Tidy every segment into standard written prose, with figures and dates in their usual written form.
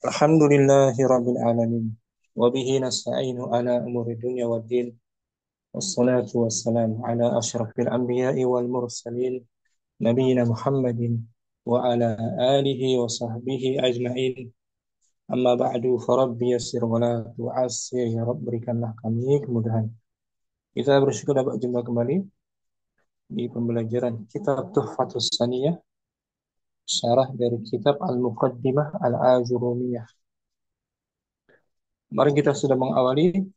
Alhamdulillahi Rabbil Alamin. Wabihi nasta'inu ala umuri dunya wa din. Wassalatu wassalamu ala ashrafil anbiya'i wal mursalin. Nabiyyina Muhammadin wa ala alihi wa sahbihi ajma'in. Amma ba'du farabbi yassir wa la tu'assir. Ya Rabb, berikanlah kami kemudahan. Kita bersyukur dapat jumpa kembali di pembelajaran kitab Tuhfatus Saniyah, syarah dari kitab Al-Muqaddimah Al-Ajurumiyah. Kemarin kita sudah mengawali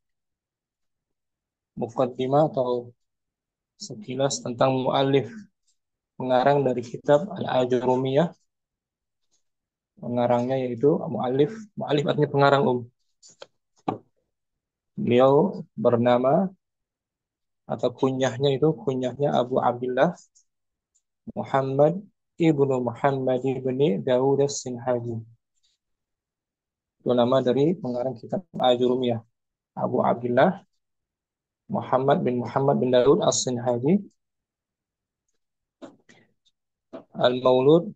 muqaddimah atau sekilas tentang muallif pengarang dari kitab Al-Ajurumiyah. Pengarangnya yaitu muallif. Muallif artinya pengarang. Beliau bernama atau kunyahnya Abu Abdullah Muhammad ibnu Muhammad ibni Dawud As-Sinhaji. Itu nama dari pengarang kitab Al-Ajurumiyah, Abu Abdullah Muhammad bin Dawud As-Sinhaji. Al-Maulud,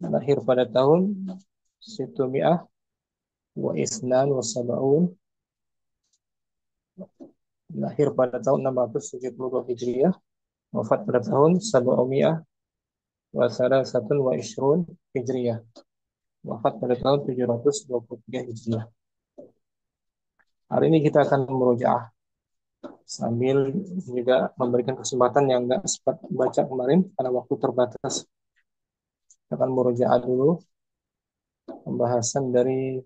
lahir pada tahun Situmi'ah wa Isnan wa Sab'un, lahir pada tahun 672 Hijriah, wafat pada tahun Sab'umiyah wa Salasatun wa Ishrun Hijriah, wafat pada tahun 723 Hijriah. Hari ini kita akan merujaah sambil juga memberikan kesempatan yang nggak sempat baca kemarin karena waktu terbatas. Kita akan merujaah dulu pembahasan dari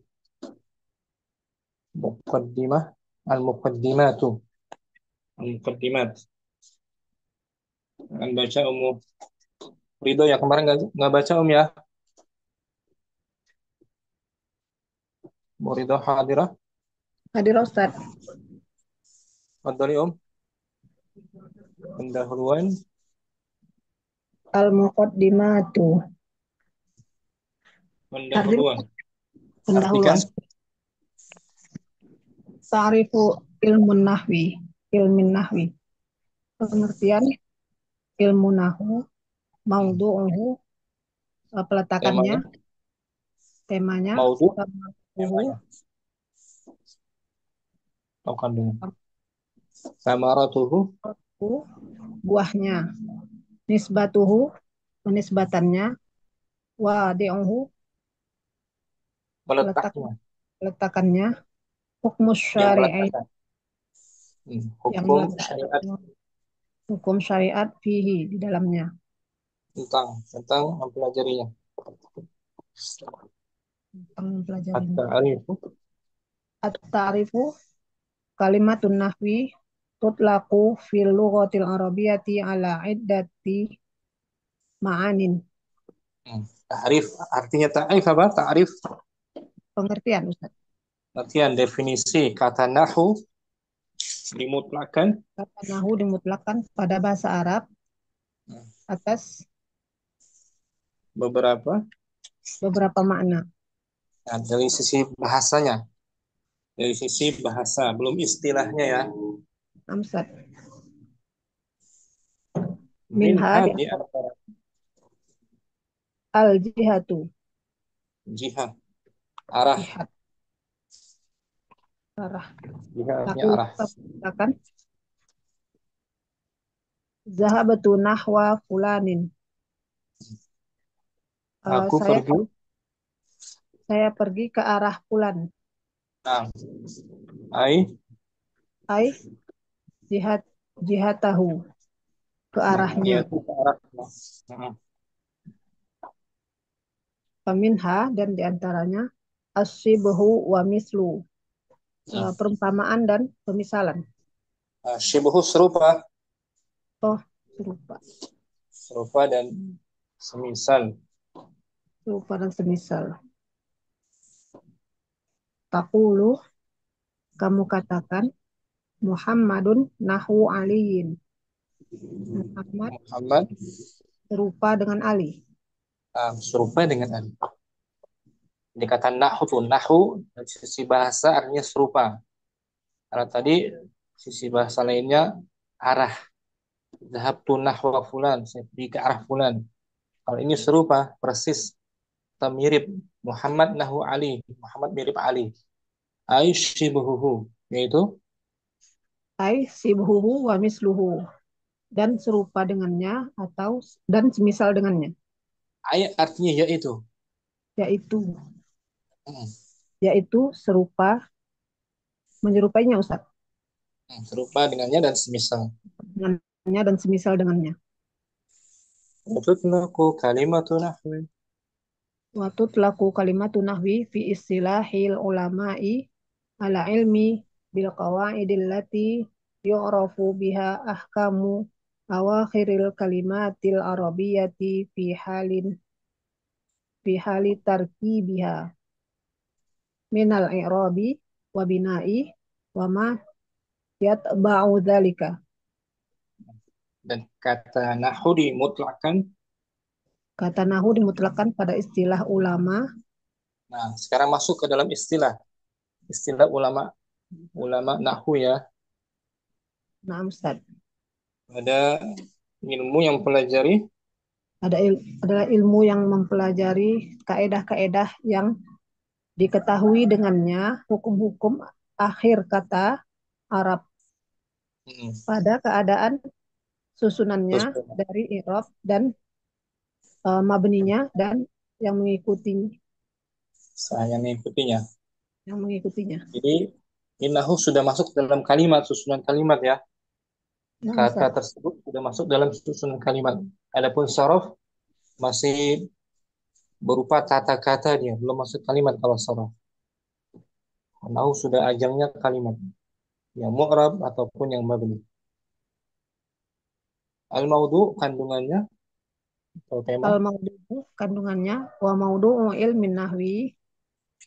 Muqaddimah Al-Muqaddimatu Al-Muqaddimat. Akan baca Ridho ya, kemarin nggak baca ya. Ridho hadirah. Hadir Ustaz. Fadhali pendahuluan. Al-Muqaddimatu. Hadir Pendahuluan. pendahuluan. Artikan. Ta'rifu ilmu nahwi. Ilmin nahwi. Pengertian ilmu nahwu, maudhu'uhu, peletakannya, temanya, Maudhu. temanya. Atau kandungan. Samaratuhu. Buahnya, nisbatuhu, penisbatannya, wadi'uhu, Meletaknya. peletakannya, hukmus Yang syari'i, meletakkan. yang Hukum syariat. hukum syariat fihi, di dalamnya. Tentang mempelajarinya. Tentang mempelajarinya. At-ta'arifu. At-ta'rifu kalimatun nahwi tutlaqu fil lughatil arabiyyati ala iddati ma'anin. Ta'rif. Artinya ta'rif apa? Ta'rif. Pengertian Ustaz. Artian definisi kata nahu dimutlakan. Kata nahwu dimutlakan pada bahasa Arab atas Beberapa. makna. Nah, dari sisi bahasanya. Dari sisi bahasa. Belum istilahnya ya. Amsat. Minha Minha di antara al-jihatu. jihad. Arah. Jihad. Arah. Jihadnya Aku arah. katakan zahabatu nahwa fulanin. Aku pergi. Saya pergi ke arah fulan. Nah, Ai jihatahu, ke arahnya. yaitu ke arahnya. Faminha, dan diantaranya asyibhu wa mislu, perumpamaan dan pemisalan. Syibhu serupa. Oh, serupa. Serupa dan semisal. Serupa dan semisal. Taqulu, kamu katakan, Muhammadun nahu aliyin. Muhammad serupa dengan Ali. Serupa dengan Ali. Ini kata nahu dari sisi bahasa artinya serupa. Karena tadi sisi bahasa lainnya arah. Zahabtu nahwa fulan, saya pergi ke arah fulan. Kalau ini serupa, persis. atau mirip. Muhammad nahu Ali. Muhammad mirip Ali. Ay shibuhuhu. Yaitu Ai sibhuhu wa misluhu. Dan serupa dengannya atau dan semisal dengannya. ay artinya yaitu. Yaitu. Hmm, Yaitu serupa, menyerupainya Ustaz. serupa dengannya dan semisal. Dengannya dan semisal dengannya. Tutlaku kalimatu nahwi. Wa tutlaku kalimatu nahwi fi istilahil ulama'i ala ilmi bil qawaidil lati yu'rafu biha ahkamu awakhiril kalimatil arabiyyati fi hali tarkibiha minal i'rabi wa bina'i wa ma yatba'u dzalika. Dan kata nahu dimutlakan. Kata nahu dimutlakan pada istilah ulama. Nah, sekarang masuk ke dalam istilah. Istilah ulama. Ulama nahu ya. Nah, Ustaz. Ada ilmu yang mempelajari Adalah ilmu yang mempelajari kaedah-kaedah yang diketahui dengannya hukum-hukum akhir kata Arab hmm, pada keadaan susunannya terus dari i'rab dan mabninya dan yang saya mengikutinya. mengikutinya. Jadi innahu sudah masuk dalam kalimat, susunan kalimat ya. Nah, Kata Ustaz. tersebut sudah masuk dalam susunan kalimat. Adapun sorof masih berupa kata-kata dia, belum masuk kalimat kalau sorof. Innahu sudah ajangnya kalimat. Yang mu'rab ataupun yang mabni. Al-maudu kandungannya atau tema. Al-maudu'u kandungannya wa maudu'u ilmin nahwi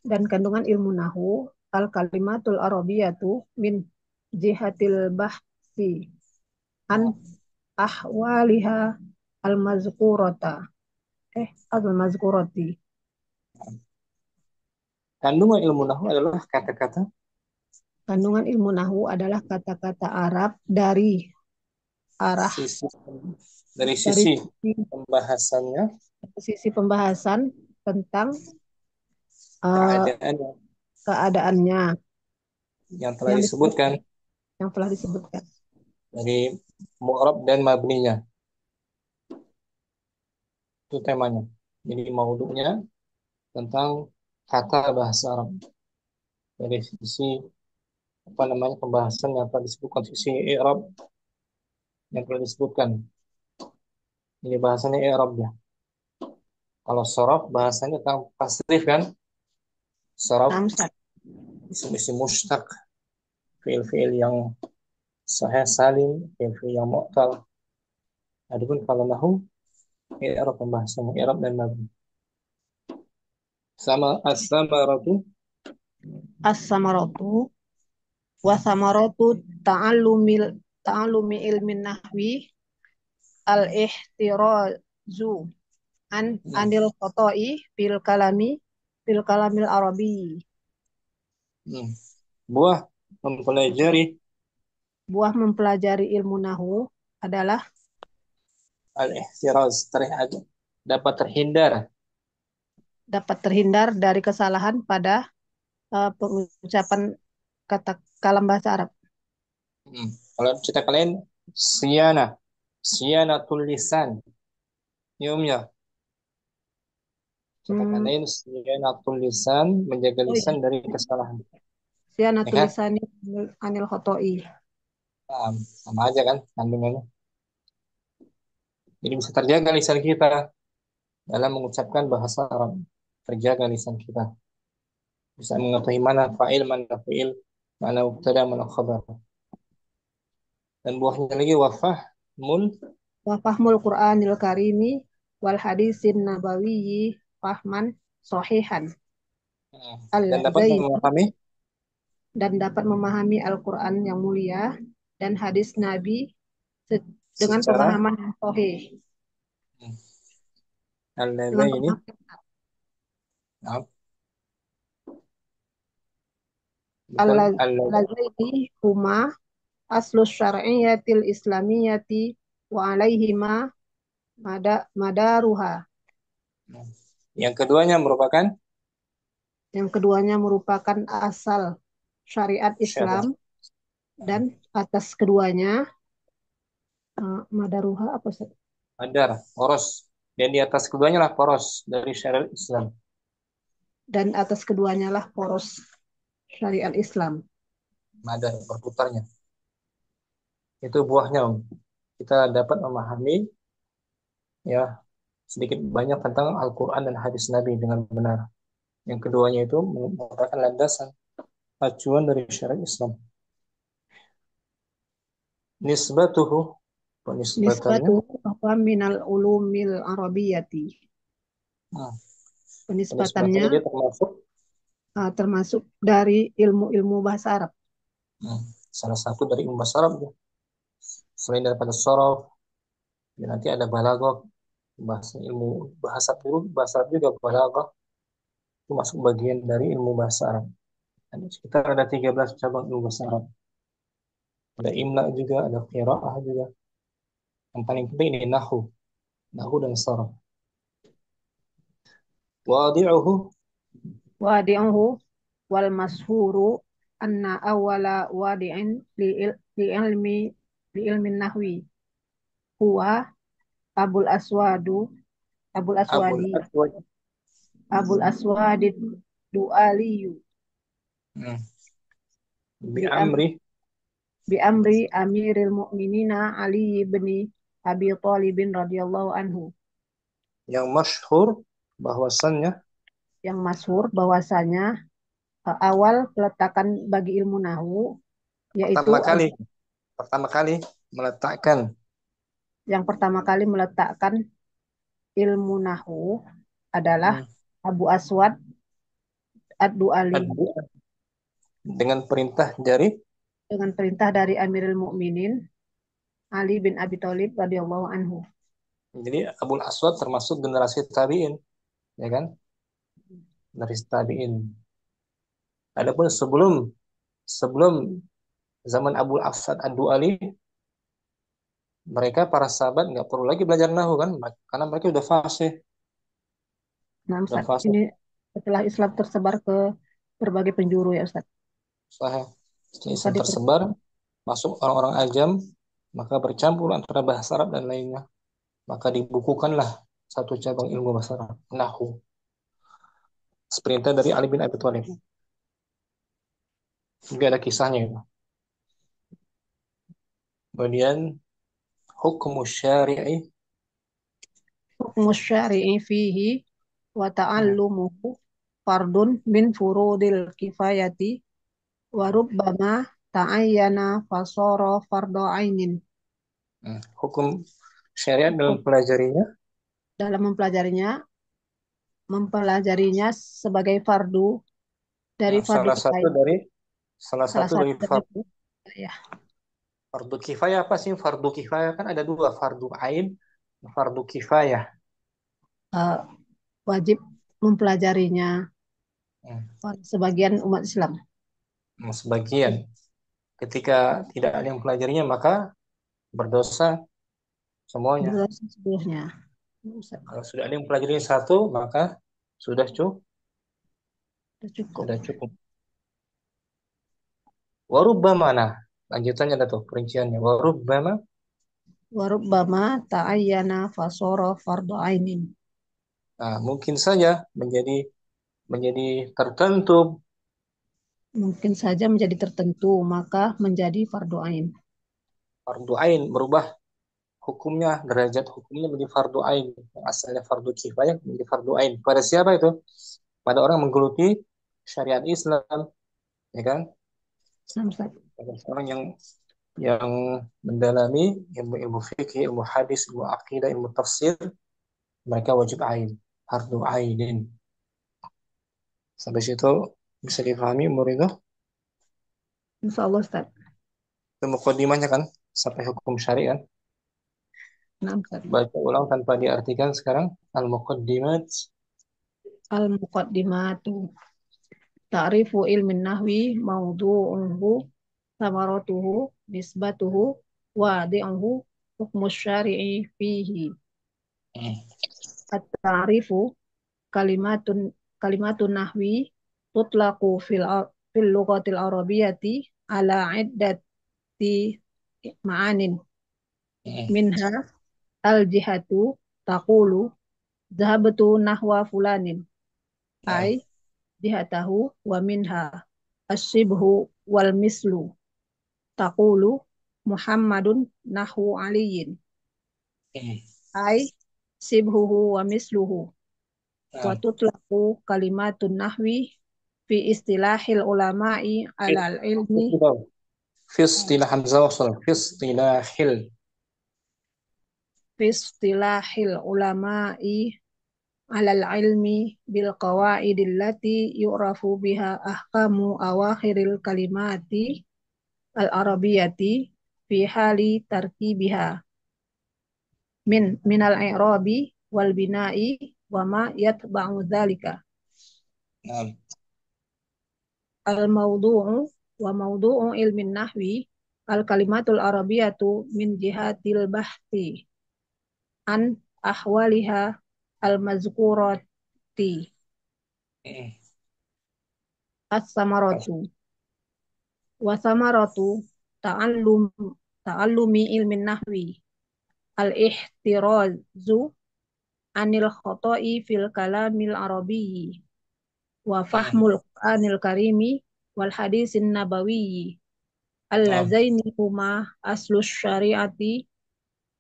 dan kandungan ilmu nahwu al kalimatul arabiyatu min jihatil bahsi an Nah, ahwaliha al-mazkurata al-mazkurati. kandungan ilmu nahwu adalah kata-kata Kandungan ilmu nahwu adalah kata-kata Arab arah sisi dari dari sisi pembahasannya, sisi pembahasan tentang eh, keadaan keadaannya yang telah yang disebutkan disebutkan, yang telah disebutkan. dari mu'rab dan mabninya. Itu temanya. Jadi maudunya tentang kata bahasa Arab dari sisi apa namanya pembahasan yang telah disebutkan, sisi i'rab yang telah disebutkan. Ini bahasanya i'rab ya. Kalau sorof bahasanya tentang tasrif kan, sorof Nah, Ustaz. isim-isim mushtaq, fiil-fiil yang sahih salim, fiil-fiil yang mu'tal. Adapun kalau nahu i'rab pembahasannya i'rab dan mabni. Sama as-samaratu. As-samaratu wa samaratu ta'allumi ilmin nahwi al-ihtirazu Nah, anil khoto'i fil kalamil arabi. hmm. Buah mempelajari Buah mempelajari ilmu nahwu adalah al-ihtiraz, dapat terhindar. dapat terhindar dari kesalahan pada pengucapan kata kalam bahasa Arab. Hmm. Kalau kita kalian siyana, siyanatul lisan, ya. Kita Hmm, kalian siyanatul lisan, menjaga oh lisan iya, dari kesalahan. siana Ya kan? tulisannya anil khoto'i. Nah, sama aja kan kandungannya. Jadi bisa terjaga lisan kita dalam mengucapkan bahasa Arab. Terjaga lisan kita. Bisa mengetahui mana fa'il, mana mubtada, mana khabar. Dan buahnya lagi wafah mul. Wa fahmul Qur'anil karimi wal hadisin nabawiyyi fahman sohihan. Dan dapat Al-Zaini memahami dan dapat memahami Al-Quran yang mulia dan hadis Nabi dengan secara pemahaman yang sahih. Dengan al-ladzaini. pemahaman Nah, bukan al-ladzaini. al-Zaini huma aslus syar'iyyatil islamiyyati wa alaihima madaruha. Yang keduanya merupakan Yang keduanya merupakan asal syariat Islam syariat dan atas keduanya madaruha apa Ustaz? madar, poros. Dan di atas keduanya lah poros dari syariat Islam. Dan atas keduanya lah poros syariat Islam. Madar berputarnya. Itu buahnya, Om. Kita dapat memahami ya sedikit banyak tentang Al-Quran dan hadis Nabi dengan benar. Yang keduanya itu merupakan landasan acuan dari syariat Islam. Nisbatuhu, penisbatannya, Nisbatuhu bahwa minal ulumil arabiyati. hmm, penisbatannya Penisbatannya dia termasuk termasuk dari ilmu-ilmu bahasa Arab. hmm, salah satu dari ilmu bahasa Arab. Selain daripada sorof, ya nanti ada balaghah, bahasa ilmu bahasa dulu, bahasa Arab juga balaghah, itu masuk bagian dari ilmu bahasa Arab. Ada sekitar ada 13 cabang ilmu bahasa Arab. Ada imla juga, ada qiraah juga. Yang paling penting ini nahu dan sorof. Wadi'uhu, Wadi'uhu wal mashhuru anna awwala wadi'in li ilmi li ilmi nahwi huwa Abul Aswadu Abul Abul Aswadi Aswad, Abul Aswadi Dualiyu hmm, bi bi am amri, bi amri Amiril Mukminina Ali bin Abi Thalib radhiyallahu anhu, yang masyhur bahwasannya yang masyhur bahwasanya awal peletakan bagi ilmu nahwu yaitu pertama kali pertama kali meletakkan yang pertama kali meletakkan ilmu nahwu adalah hmm, Abu Aswad Ad-Du'ali ad dengan perintah dari. dengan perintah dari Amirul Mukminin Ali bin Abi Thalib radhiyallahu anhu. Jadi Abul Aswad termasuk generasi tabi'in, ya kan? Dari tabi'in. Adapun sebelum sebelum zaman Abul Aswad Ad-Du'ali, mereka para sahabat nggak perlu lagi belajar nahu kan? Karena mereka Nah, udah Ustaz, fasih, ini setelah Islam tersebar ke berbagai penjuru ya Ustaz. sahih. Setelah Maka Islam tersebar, masuk orang-orang ajam, maka bercampur antara bahasa Arab dan lainnya. Maka dibukukanlah satu cabang ilmu bahasa Arab, nahu. Seperintah dari Ali bin Abi Thalib. Juga ada kisahnya itu. Kemudian hukum syari'i, hukmu syari'i fihi wa hmm, ta'allumuhu fardun min furudil kifayati wa rubbama ta'ayyana fasara fardu ainin. hukum syariat dalam Hukum pelajarinya, dalam mempelajarinya sebagai fardu dari fardu salah satu kifayah. dari salah Salah satu satu dari dari itu ya fardu kifayah. Apa sih fardu kifayah? Kan ada dua, fardu ain, fardu kifayah. eh, wajib mempelajarinya Hmm, sebagian umat Islam. sebagian. Ketika tidak ada yang mempelajarinya, maka berdosa semuanya. Berdosa seluruhnya. Kalau sudah ada yang mempelajari satu, maka sudah cukup. Sudah cukup. Sudah cukup. Warubbama, nah, lanjutannya ada tuh perinciannya. Warubbama, Warubbama ta'ayyana fasoro fardu ainin. nah, mungkin saja menjadi menjadi tertentu Mungkin saja menjadi tertentu, maka menjadi fardu ain. fardu ain, merubah hukumnya, derajat hukumnya menjadi fardu ain. Yang asalnya fardu kifayah menjadi fardu ain. Pada siapa itu? Pada orang menggeluti syariat Islam, ya kan? Nah, Ustaz. Pada orang yang mendalami ilmu fikih, ilmu hadis, ilmu akidah, ilmu tafsir, mereka wajib ain, fardu ainin. Sampai situ bisa dipahami umur itu. Insya Allah, Ustaz. Itu mukadimahnya kan, sampai hukum syariat. Nah, Ustaz. Baca ulang tanpa diartikan sekarang. Al-muqaddimat. Al-muqaddimatu. Ta'rifu ilmin nahwi maudu'uhu samaratuhu nisbatuhu wadi'uhu hukmu syari'i fihi. Hmm. At-ta'rifu kalimatun kalimatun nahwi tutlaqu fil lughatil arabiyyati ala iddati ma'anin Hmm. minha al jihatu taqulu dhahabtu nahwa fulanin Nah, ay jihatahu wa minha asyibhu wal mislu taqulu Muhammadun nahu aliyin hmm. ay sibhuhu wa misluhu wa Nah, tutlaqu kalimatun nahwi fi istilahil ulama'i fi- alal ilmi في اصطلاح حمزة وصل في اصطلاح fi istilahil ulama'i alal ilmi bil qawaidil lati yu'rafu biha ahkamu awakhiril kalimati al arabiyati fi hali tarkibiha minal i'rabi wal bina'i wa ma yatba'u dzalika نعم. al maudu'u wa maudu'u ilmin nahwi al kalimatul arabiyatu min jihatil bahti an ahwaliha al mazkurati Hmm. as-samaratu wa samaratu ta'allum ta'allumi ilmin nahwi al ihtirazu anil khoto'i fil kalamil arabiyyi wa Hmm. fahmul qur'anil karimi wal hadisin nabawiyyi نعم. allazaini huma aslus syariati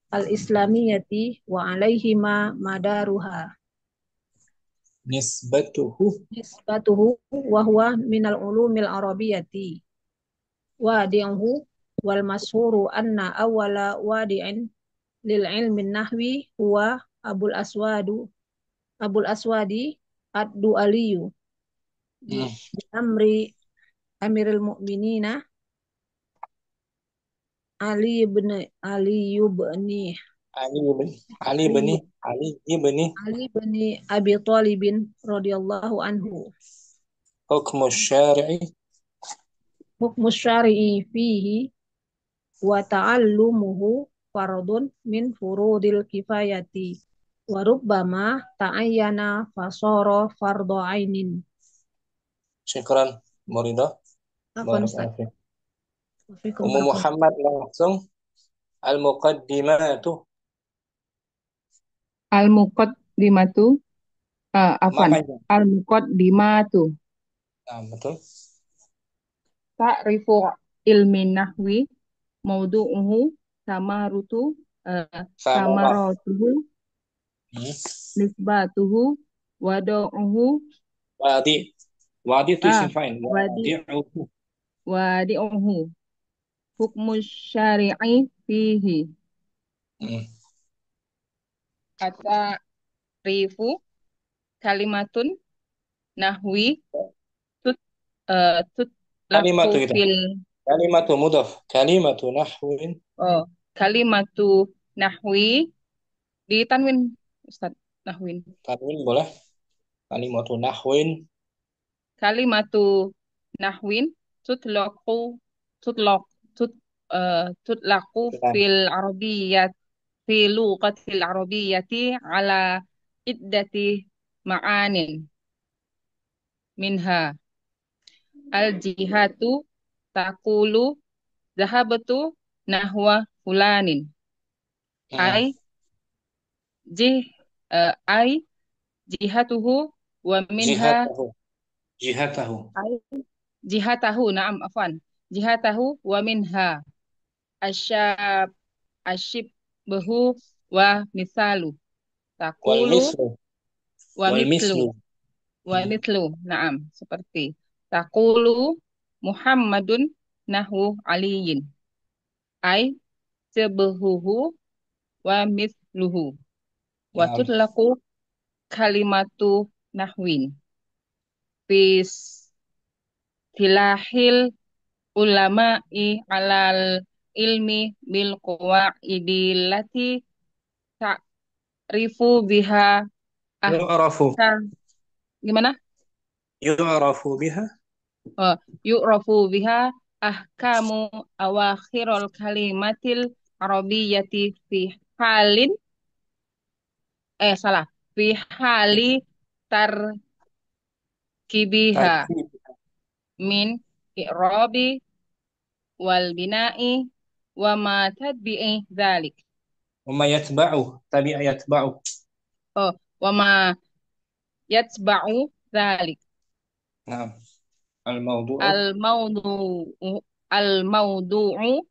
al islamiyati wa alaihima madaruha نسبته. nisbatuhu wa huwa minal ulumil arabiyati wadi'uhu wal mashhuru anna awwala wadi'in lil ilmi nahwi huwa abul aswadi ad-du'aliyu bi, Hmm. bi amri amiril mu'minina Ali ibn علي بن علي Ali بن علي بن Ali bin Abi Thalibin radhiyallahu anhu. حكم الشارع. Hukmu syari'i fihi wa ta'allumuhu fardun min furudil kifayati wa rubbama ta'ayyana fasara fardhu ainin. شكرا مريضة. Afwan بارك Ustaz. الله فيك. Wafikum أم barakallahu. محمد langsung المقدمات. Al-muqaddimatu, afwan, Makanya. al-muqaddimatu, Nah, betul. ta'rifu ilmi nahwi, maudu'uhu, samarutu, Samarah. samaratuhu, Hmm. nisbatuhu, wadu'uhu, Wadi. Wadi itu ah, isim fa'il. wadi, Wadi'uhu. wadi'uhu, hukmu syari'i fihi, Hmm. at-ta'rifu, kalimatun nahwi, tut, tut laku Kalimatu kita. fil, Kalimatu mudaf. Kalimatu nahwin. oh, kalimatu nahwi, di tanwin Ustaz nahwin. Tanwin boleh. Kalimatu nahwin. Kalimatu nahwin tutlaqu tutlaq tut tutlaqu Kita. fil arabiyyat fi lughatil arabiyyati ala iddati ma'anin minha al jihatu taqulu zahabtu nahwa fulanin Hmm. ai jih ai jihatuhu wa minha Jihatahu. Jihatahu. ai jihatahu na'am afwan jihatahu wa minha asyab asyibhu wa misalu Wal takulu mislu. wa Wal mitlu mislu. wa Hmm. mitlu na'am seperti takulu Muhammadun nahu aliyin ai sebehuhu wa mithluhu wa Nah. tutlaku kalimatu nahwin bis tilahil ulama'i alal ilmi bil qawaidillati ta'rifu biha Yu'rafu. ahkam gimana? Yu'rafu biha. Oh, yu'rafu biha ahkamu awakhirul kalimatil arabiyyati fi halin salah fi hali tarkibiha Tarkib. min i'rabi wal bina'i wa ma tadbi'i dzalik. Wama yatba'u. Tabi'a yatba'u. Oh, wa ma yatba'u dzalik. Naam. Al-mawdu'u. Al-mawdu'u al-mawdu'u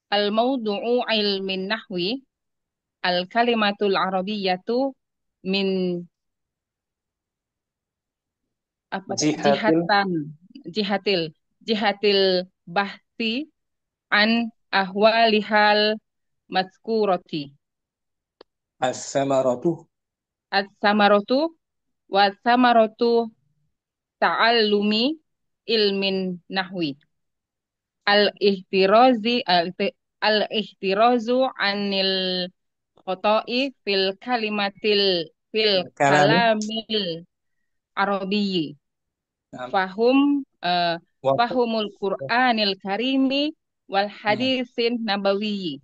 al-mawdu'u ilmin nahwi al-kalimatul arabiyyatu min apa tadi? Jihatil. Jihatil jihatil bahti an ahwalihal mazkurati. As-samaratu. As-samaratu wa samaratu ta'allumi ilmin nahwi. Al-ihtirazu anil khoto'i fil Kalami. kalamil arabiyyi. Naam. Fahum Wa fahumul Qur'anil karimi wal Hmm. hadisin nabawiyyi.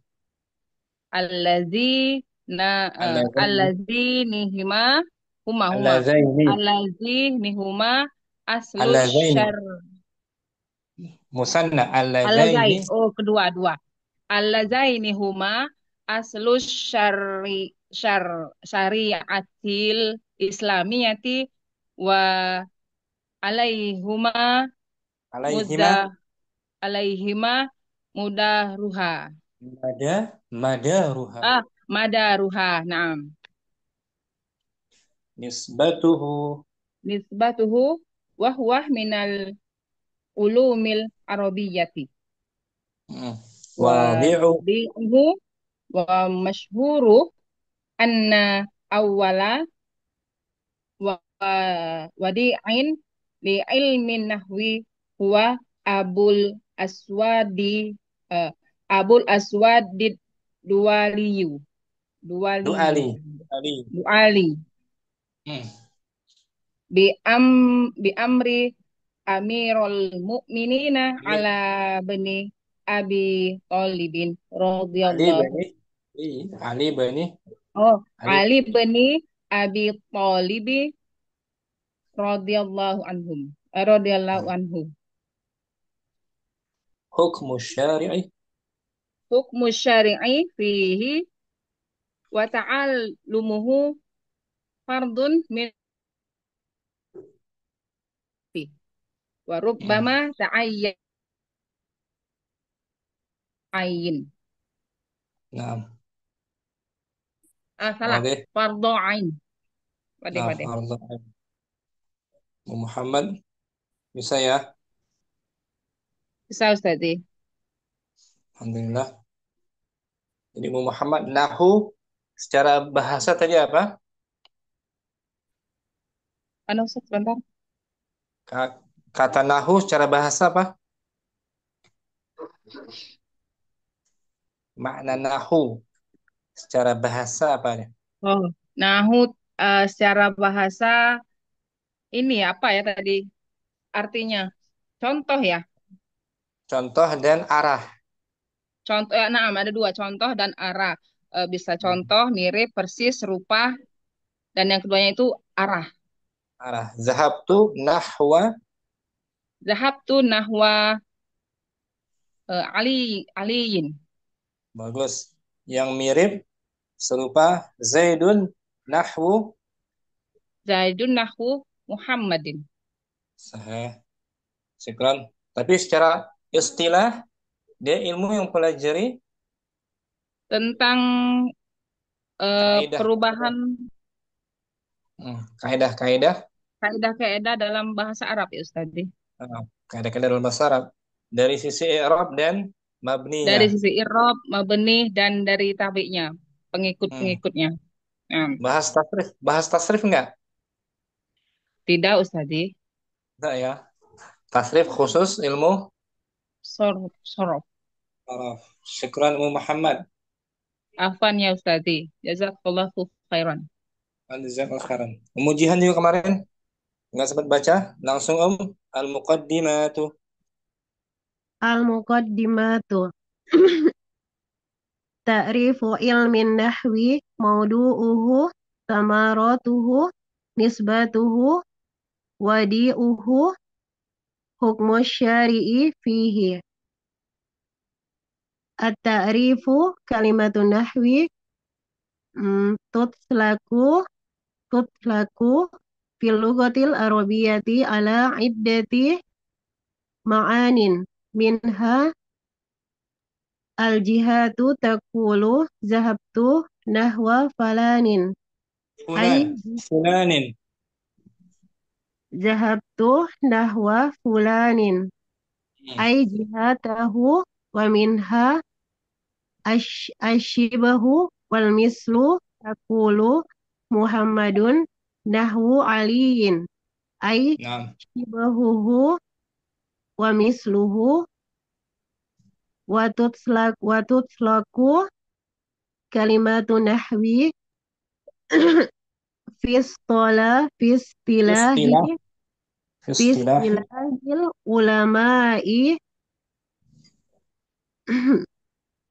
Allazi na Allazaini. allazinihima huma Allazaini. allazinihuma aslu Allazaini. syar Musanna. allazai Allazaini. oh kedua allazainihuma aslu syariatil islamiyati wa alaihuma Alaihima. muda alaihima mudaruha Madaruha. madaruha na'am Nisbatuhu. nisbatuhu wa huwa minal ulumil arabiyyati Hmm. wa Wadi'u. di'uhu wa masyhuru anna awwala wa wadi'in li ilmin nahwi huwa abul aswadi eh, abul aswadi duwaliyu duwaliyu Du'ali. Ali. duali Hmm. bi bi amri Amirul Mukminina Ali. ala bani Abi Thalibin Ali radhiyallahu. bani. Ali bani. Oh, Ali. Ali bani Abi Thalibi radhiyallahu anhum. Radhiyallahu anhu. Hukmu syari'i. Hukmu syari'i fihi wa ta'allumuhu fardun min wa Hmm. rubbama ta'ayyin. Naam. Salah. Wadih. Fardhu ain. Wadih, Nah, wadih. fardu ain. Muhammad bisa ya? Bisa Ustaz. Alhamdulillah. Jadi Muhammad nahu secara bahasa tadi apa? Anu Ustaz, sebentar. Kata nahu secara bahasa apa? Makna nahu secara bahasa apa ya? Oh, nahu secara bahasa ini apa ya tadi artinya? Contoh ya. Contoh dan arah. Contoh ya, nah ada dua contoh dan arah. Bisa Hmm. contoh, mirip, persis, serupa, dan yang keduanya itu arah. Arah. Zahabtu nahwa. Zahabtu nahwa aliyin. Bagus. Yang mirip serupa Zaidun nahwu. Zaidun nahwu Muhammadin. Sahih. Syukran. Tapi secara istilah dia ilmu yang pelajari Tentang kaidah, perubahan kaidah-kaidah, kaidah-kaidah dalam bahasa Arab ya Ustaz. kaidah-kaidah dalam bahasa Arab dari sisi i'rab dan Dari mabniyah. sisi i'rab, mabni, dan dari tabi'nya, Hmm. pengikut-pengikutnya. Nah, Bahas tasrif enggak? tidak Ustaz. Enggak ya. Tasrif khusus ilmu Sorof. Arab. Syukran Muhammad. Afan ya Ustazi. Jazakallahu khairan. Jazakallahu khairan. Jihan juga kemarin enggak sempat baca, langsung al-muqaddimatu. Al-muqaddimatu ta'rifu ilmin nahwi maudu'uhu samaratuhu nisbatuhu wadi'uhu hukmu syari'i fihi. At-ta'rifu kalimatun nahwi tutlaku fil lughatil arabiyyati ala iddati ma'anin minha al-jihatu taqulu zahabtu nahwa falanin ay fulanin zahabtu nahwa fulanin ay jihatahu wa minha ashibahu wal mislu taqulu Muhammadun nahwu aliyin ay Naam. shibahuhu wa misluhu wa tutslaku kalimatu nahwi fi istilahil ulama'i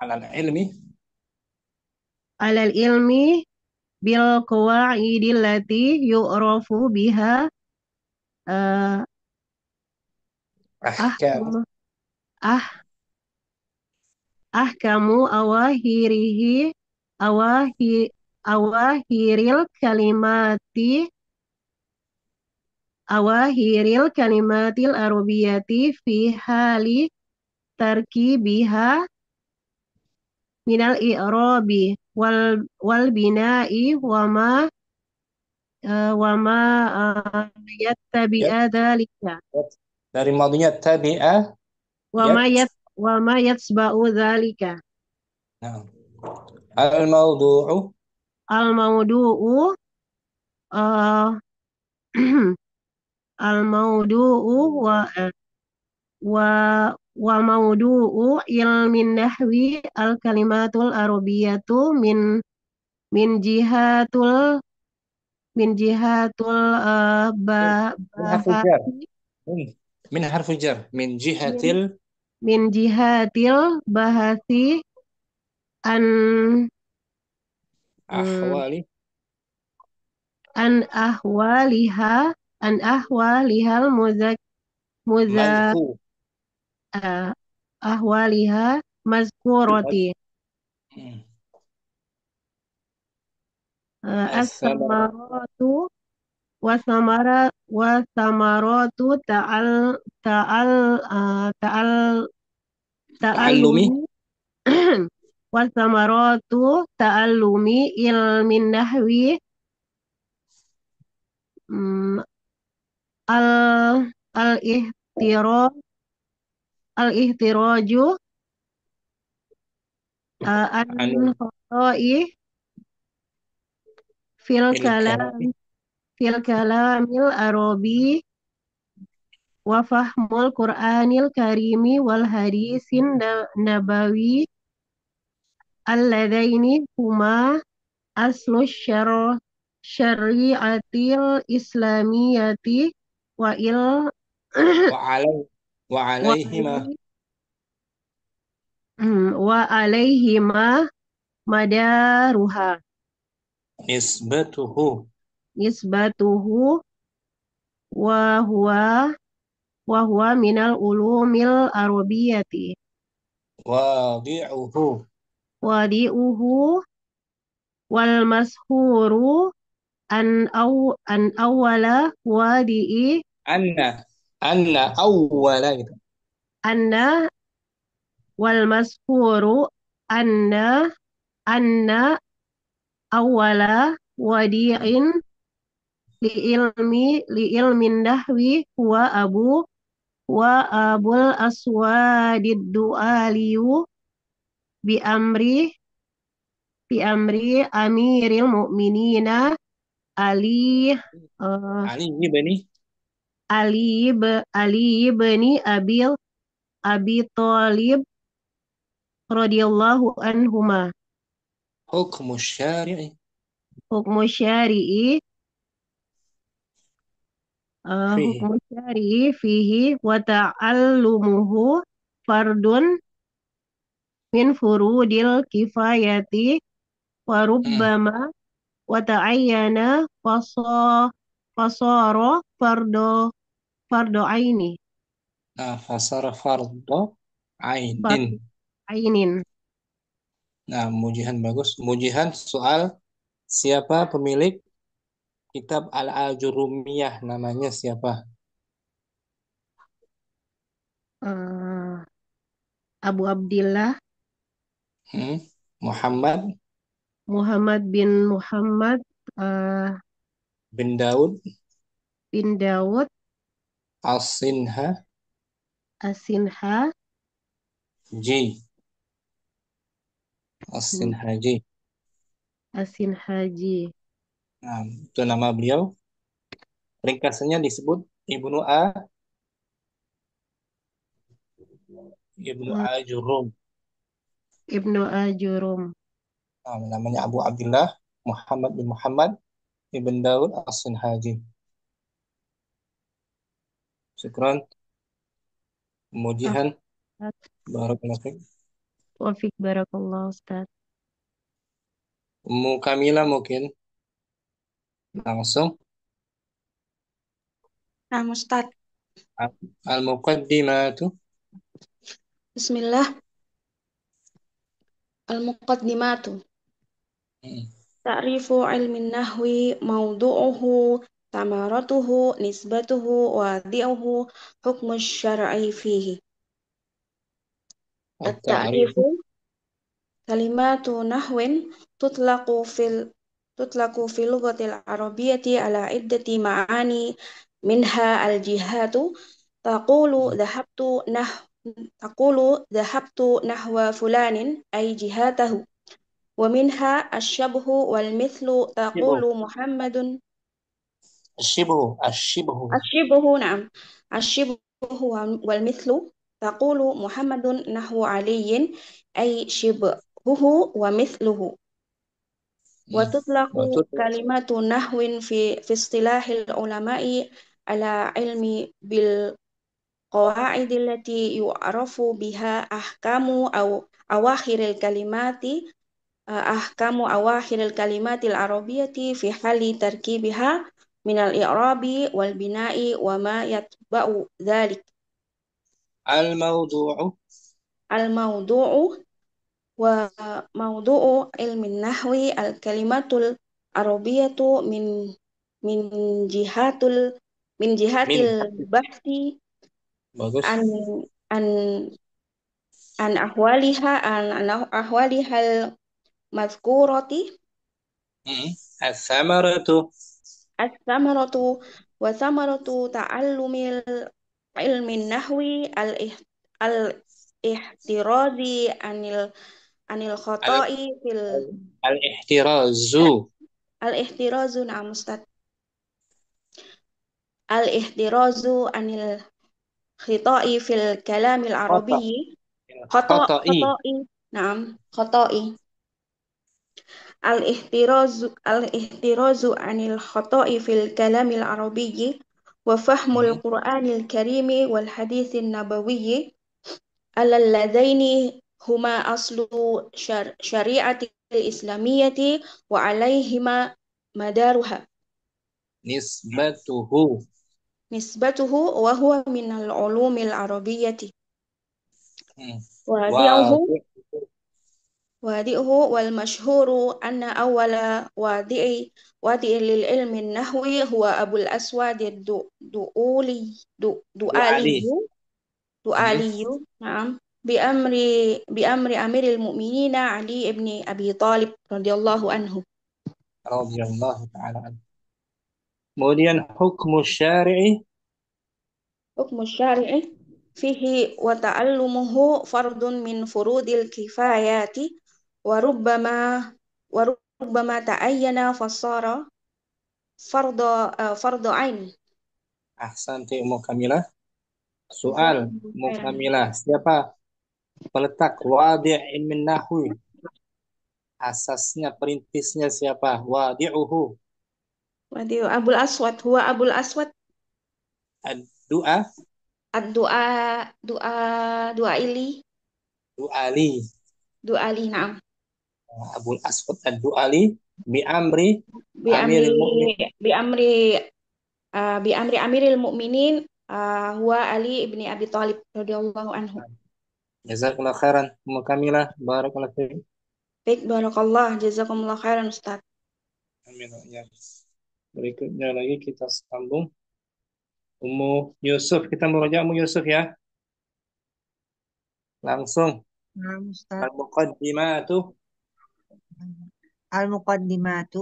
alal ilmi alal ilmi bil qawaidil lati yu'rafu biha ahkam ahkamu awahiril kalimatil arabiyyati fi hali tarkibiha minal i'rabi wal bina'i wa ma yattabi'a dhalika dari madinya tabi'a wa ma yatsba'u dhalika. Naam. Al-mawdu'u Al-mawdu'u al-mawdu'u wa mawdu'u ilmin nahwi al-kalimatul arabiyyatu min jihatul bahasi min harfu jar min jihatil bahasi an ahwali an ahwalihal madhkur ahwaliha mazkurati as-samaratu wasamaratu ta'allumi wasamaratu ta'allumi ilmin nahwi al-ihtiraju an khata'i fil kalamil arabi wa fahmul qur'anil karimi wal hadisin nabawi alladaini huma aslu syari'atil islamiyati wa alaihima madaruha nisbatuhu wa huwa minal ulumil arabiyyati wadi'uhu wal mashhuru an awwala wadi'i anna wal mashhuru anna awwala wadi'in li ilmin nahwi huwa abul aswadid du'aliyu bi amri amiril mu'minina Ali ibn Abi Thalib radhiyallahu anhuma. Hukmu syari'i fihi wa ta'allumuhu fardun min furudil kifayati wa rubbama wa ta'ayyana fasoro fardo aini. Nah, fasara fardo ainin. Fardo ainin. Nah, mujihan bagus. Mujihan soal siapa pemilik kitab Al-Ajurumiyah, namanya siapa? Eh, Abu Abdillah Hmm? Muhammad Muhammad bin Muhammad eh, bin Daud bin Dawud Al-Sinha Asinha. Ji. Al-Sinhaji. Asinhaji. Nah, itu nama beliau. Ringkasannya disebut Ibnu eh, Ajurum. Ibnu Ajurum. Nah, namanya Abu Abdullah Muhammad bin Muhammad ibn Daud As-Sinhaji. Syukran. Mujihan. Barakallahu fiik. Wafik barakallah Ustaz. Ummu Kamila mungkin langsung Nah, Ustaz. Al-Muqaddimatu. Bismillah. Al-Muqaddimatu. Hmm. Ta'rifu ilmin nahwi mawdu'uhu tamaratuhu nisbatuhu wadi'uhu hukmu syar'i fihi. At-ta'rifu At-ta'rifu kalimatu nahwin tutlaqu fil lughatil arabiyyati ala iddati ma'ani minha al-jihatu taqulu dhahabtu nah taqulu dhahabtu nahwa fulanin ay jihatahu wa minha asy-syabhu wal mithlu taqulu Shibhu. Muhammadun Ashibhu. asy-syibhu na'am asy-syibhu wal mithlu taqulu Muhammadun nahwu aliyin ay shibhuhu wa mithluhu wa tutlaqu kalimatu nahwin fi istilahil ulama'i ala ilmi bil qawaid allati yu'rafu biha ahkamu awakhiril kalimatil arabiyyati fi hali tarkibiha minal i'rabi wal bina'i wa ma yatba'u dzalik. Al-mawdu'u. Al-mawdu'u wa mawdu'u ilmin nahwi al-kalimatul arabiyyatu min jihatul min jihatil bahthi Bagus. an an an ahwalihal mazkurati As-samaratu. as-samaratu wa samaratu ta'allumil ilmin nahwi al-ihtirazi anil khata'i fil Al-ihtirazu. al-ihtirazu na'am Ustaz al-ihtirazu anil khita'i fil kalamil arabiyyi Khata'i. khata'i na'am khata'i al-ihtirazu anil khata'i fil kalamil arabiyyi wa fahmul qur'anil karimi wal haditsin nabawiyyi alladzaini huma aslu syari'atil islamiyyati wa alaihima madaruha nisbatuhu wa huwa minal ulumil arabiyyati wadi'uhu wal masyhuru anna awwala wadi'i lil ilmi nahwi huwa Abul Aswad du'aliyu na'am bi amri Amiril Mu'minin Ali ibn Abi Thalib radhiyallahu anhu. Radhiyallahu ta'ala anhu. Kemudian hukmu syari'i. Hukmu syari'i fihi wa ta'allumuhu fardun min furudil kifayati wa rubbama ta'ayyana fasara fardu ain. Ahsanti Ummu Kamilah. Soal Ummu Kamilah, siapa peletak wadi' ilmin nahwi? Asasnya, perintisnya siapa? Wadi'uhu. Wadi'u Abul Aswad, huwa Abul Aswad. Ad-du'a. Du'ali. Du'ali, na'am. Abul Aswad ad-du'ali bi amri Amiril Mu'minin. Bi amri bi amri amiril mukminin huwa Ali ibni Abi Thalib radhiyallahu anhu. Jazakallah khairan. Ummu Kamilah, barakallahu fiik. Baik, barakallah, jazakumullah khairan Ustaz. Amin. Ya. Berikutnya lagi kita sambung. Ummu Yusuf, kita merujuk Ummu Yusuf ya. Langsung. نعم أستاذ. Al-muqaddimatu. المقدمات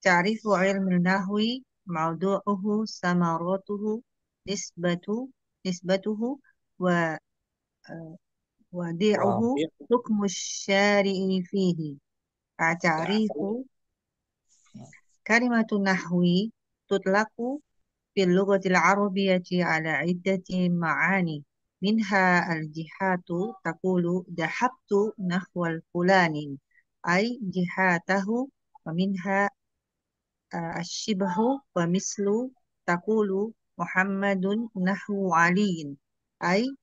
تعريف علم النحو موضوعه ثمرته نسبته ووديعه Wadi'. حكم الشارع فيه. تعريف كلمة النحو تطلق في اللغة العربية على عدة معاني، منها الجهات، تقول ذهبت نحو الفلاني أي جهاته، ومنها الشبه ومثل، تقول محمد نحو علي أي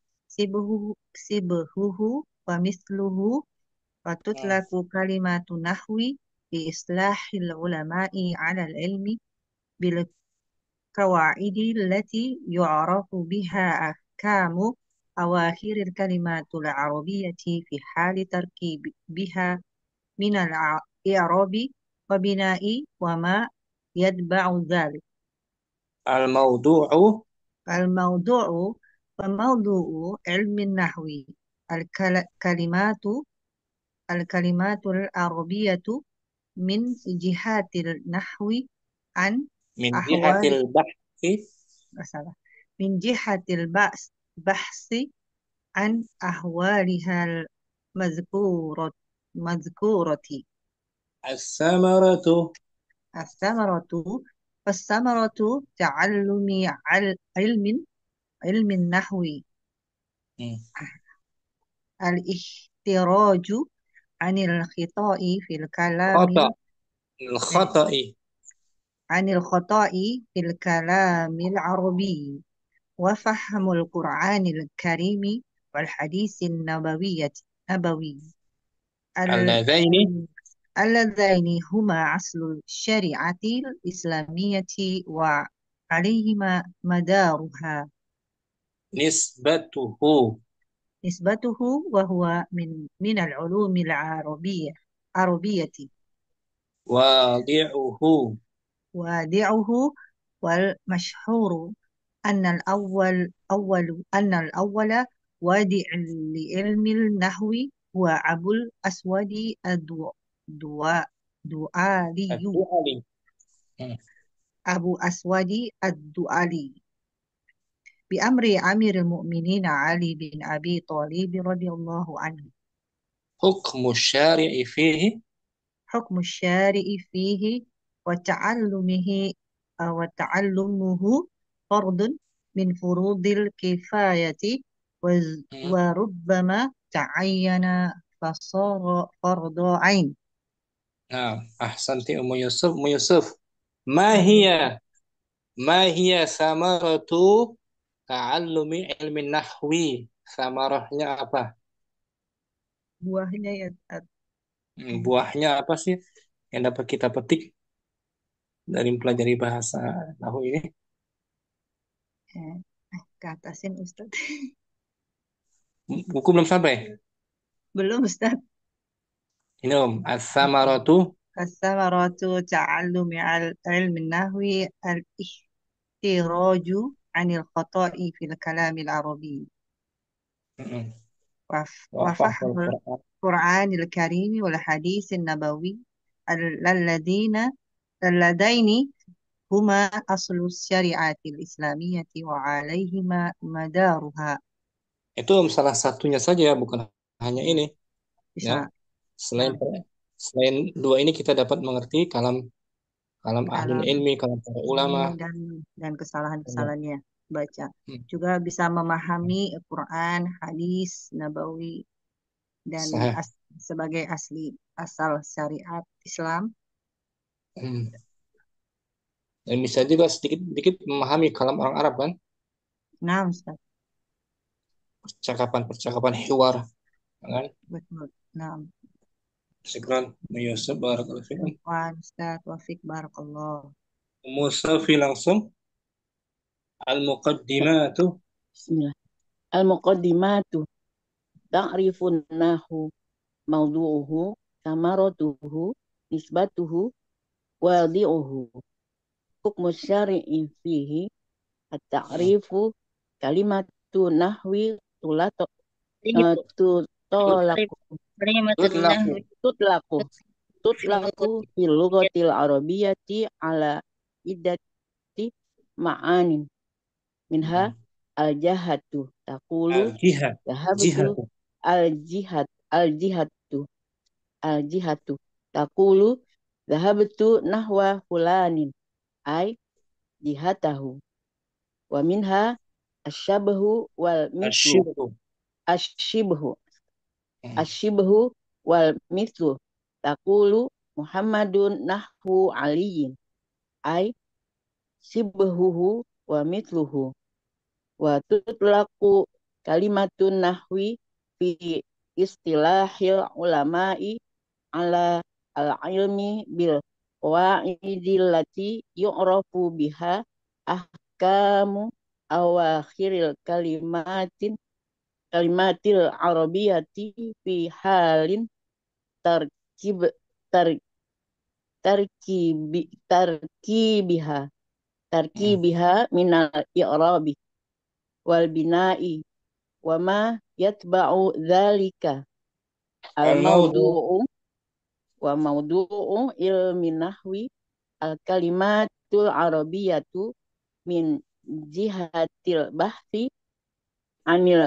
شبهه ومثله. وتطلق كلمة نحو بإصطلاح العلماء على العلم بالقواعد التي يعرف بها أحكام أواخر الكلمات العربية في حال تركيبها من الإعراب وبناء وما يتبع ذلك. Al-mawdu'u. وموضوع علم النحو الكلمات العربية من جهة النحو عن Min أحوال jihatil bahthi. من جهة البحث عن أحوالها المذكورة. As-samaratu. فالثمرة تعلم علم النحو الاحتراج عن الخطأ في الكلام Khata. Al-khata'i. العربي، وفهم القرآن الكريم والحديث النبوي Alladaini. اللذين هما أصل الشريعة الإسلامية وعليهما مدارها. Nisbatuhu. نسبته وهو من العلوم العربية. Wadi'uhu. ودعه والمشهور أن الأول وادع لعلم النحو هو أبو الأسود الدؤلي. Ad-du'ali. أبو أسود الدؤلي بأمر أمير المؤمنين علي بن أبي طالب رضي الله عنه. Hukmu syari'i fihi. حكم الشارع فيه وتعلمه فرض من فروض الكفاية، وربما تعين فصار فرض عين. Nah, ahsanti Ummu Yusuf. Ummu Yusuf. Ma hiya samaratu ta'allumi ilmin nahwi. Samarahnya apa? Buahnya ya Buahnya apa sih yang dapat kita petik dari mempelajari bahasa nahwu ini? ke atasin Ustaz. Buku belum sampai. Belum Ustaz. Ini as-samaratu. As-samaratu ta'allumi ilmin nahwi al-ihtiraju anil khata'i fil kalamil arabi. وفهم القرآن الكريم والحديث النبوي اللذين هما أصل الشريعة الإسلامية وعليهما مدارها. Itu salah satunya saja, bukan hanya ini. Ya. Selain dua ini kita dapat mengerti kalam ahli ilmi, kalam para ulama dan kesalahan-kesalahannya baca. Juga bisa memahami Quran, hadis, nabawi dan sebagai asal syariat Islam. Dan bisa juga sedikit memahami kalam orang Arab kan? Nah, Ustaz. Percakapan hiwar kan? Betul. Nah. Syukran Yusuf, barakallahu fiikum. Wa Ustaz, wa fiik barakallah. Musafi langsung. Al-muqaddimatu. Bismillah. Al-muqaddimatu ta'rifun nahu mawdu'uhu samaratuhu nisbatuhu wadi'uhu hukmu syari'i fihi at-ta'rifu kalimatu nahwi tulato tutolaku Tutlaku. tutlaku tutlaku fil lughatil arabiyyati ala iddati ma'anin minha al-jahatu taqulu Al-jihad. dhahabtu Jihatu. al-jihatu taqulu dhahabtu nahwa fulanin ay jihatahu wa minha asyabahu wal mithlu Ashibhu. asyibhu asyibhu wal mithlu taqulu Muhammadun nahwu aliyin ay sibhuhu wa mithluhu wa tutlaqu kalimatun nahwi fi istilahil ulama'i ala al-ilmi bil qawaidil lati yu'rafu biha ahkamu awakhiril kalimatil arabiyyati fi halin tarkib tar, tarkibiha minal i'rabi wal bina'i wa ma yatba'u dzalika al Al-mawdu. mawdu'u ilmi nahwi al kalimatul arabiyyatu min jihatil bahthi anil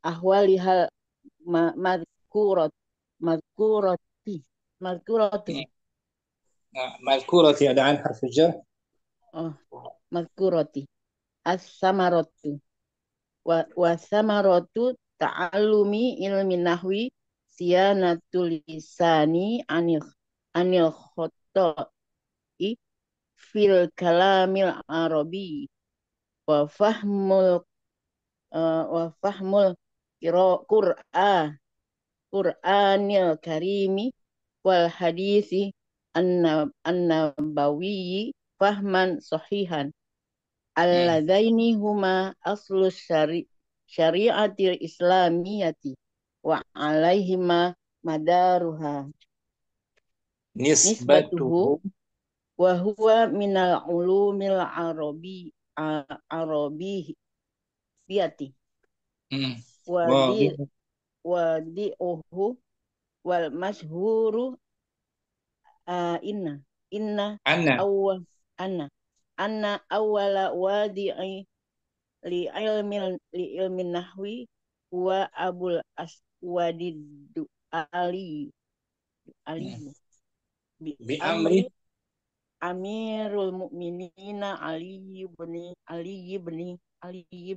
ahwaliha madkurat madkuratu Madkurati ada an harfu jar. madkurati as-samaratu wa samaratu ta'allumi ilmi nahwi siyanatul lisani anil khoto'i fil kalamil arabi wa fahmul Qur'anil karimi wal hadisi an-nabawiyyi fahman sahihan alladaini huma aslu syariatil islamiyati wa alaihima madaruha nisbatuhu wa huwa minal ulumil arabiyati wadi'uhu wal mashhuru inna awwala wadi'i li ilmi nahwi huwa abul aswadid ali Bi amri. Amirul Mukminina Ali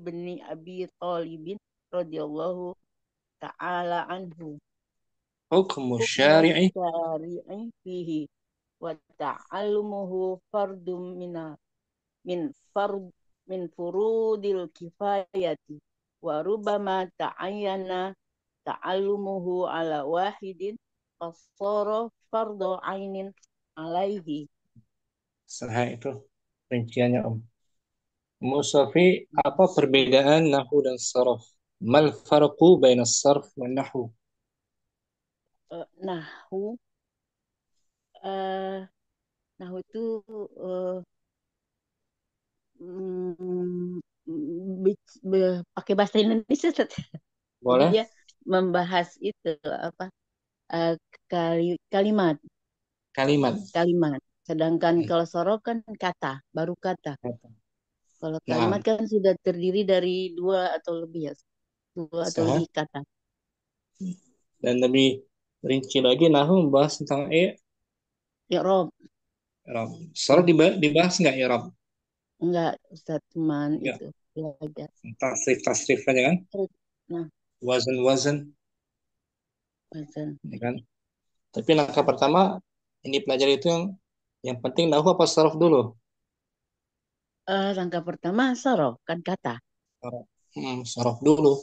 bin Abi Thalib radhiyallahu ta'ala anhu Hukmu syari'i. fihi wa ta'allumuhu fardun min furudil kifayati wa rubama ta'ayyana ta'allumuhu ala wahidin fasara fardu ainin alaihi. Nah, itu rinciannya Om. Musafi, apa perbedaan nahwu dan sarf? Mal farqu baina sarf wa nahwu? Nahwu itu pakai bahasa Indonesia. Boleh. Dia membahas itu apa kalimat. Sedangkan kalau sorof kan kata, baru kata. Kalau kalimat kan sudah terdiri dari dua atau lebih atau lebih kata. Dan lebih rinci lagi nahwu membahas tentang i'rab. Sorof dibahas nggak i'rab? Enggak, Ustaz, cuman itu belajar. Tasrif aja kan? Nah. Wazan. Ya kan? Tapi langkah pertama ini pelajari itu yang penting nahwu apa sorof dulu? Langkah pertama sorof kan kata. Sorof dulu.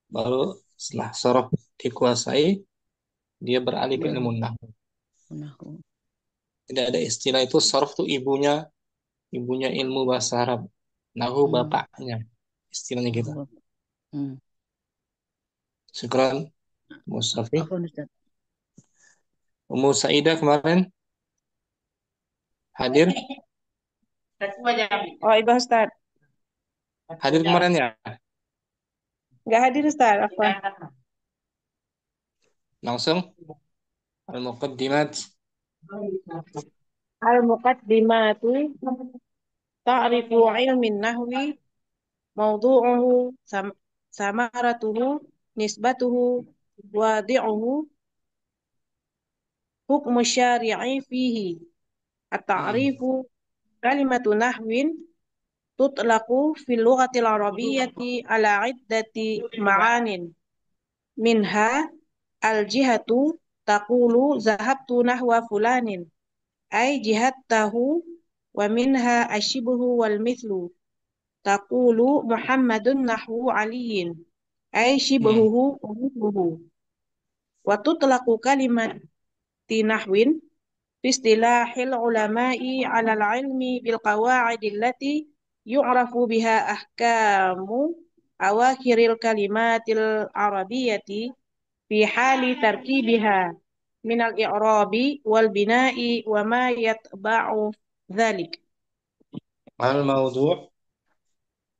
Baru setelah sorof dikuasai, dia beralih ke ilmu nahwu. Tidak ada istilah itu. Sarf itu ibunya ilmu bahasa Arab. Nahu bapaknya. Istilahnya gitu. Syukran, Mustafi. Apa Ustaz? Ummu Saidah kemarin hadir? Oh, Ibu Ustaz. Hadir kemarin ya? Nggak hadir Ustaz. Apa? Langsung. Al-Muqaddimat. Al-Muqaddimatu ta'rifu ilmin nahwi mawdu'uhu samaratuhu nisbatuhu wadi'uhu hukmu syari'i fihi at-ta'rifu kalimatu nahwin tutlaqu fil lughatil arabiyyati ala iddati ma'anin minha al-jihatu taqulu zahabtu nahwa fulanin ay jihattahu wa minha ashibhu wal mithlu taqulu Muhammadun nahwu aliyin ay shibhuhu wa mithluhu wa tutlaqu kalimati nahwin fi istilahil ulama'i ala al-ilmi bil qawa'id allati yu'rafu biha ahkamu awakhiril kalimatil arabiyyati fi hali tarkibiha minal i'rabi wal bina'i wa ma yatba'u dhalik. Al-Mawdu'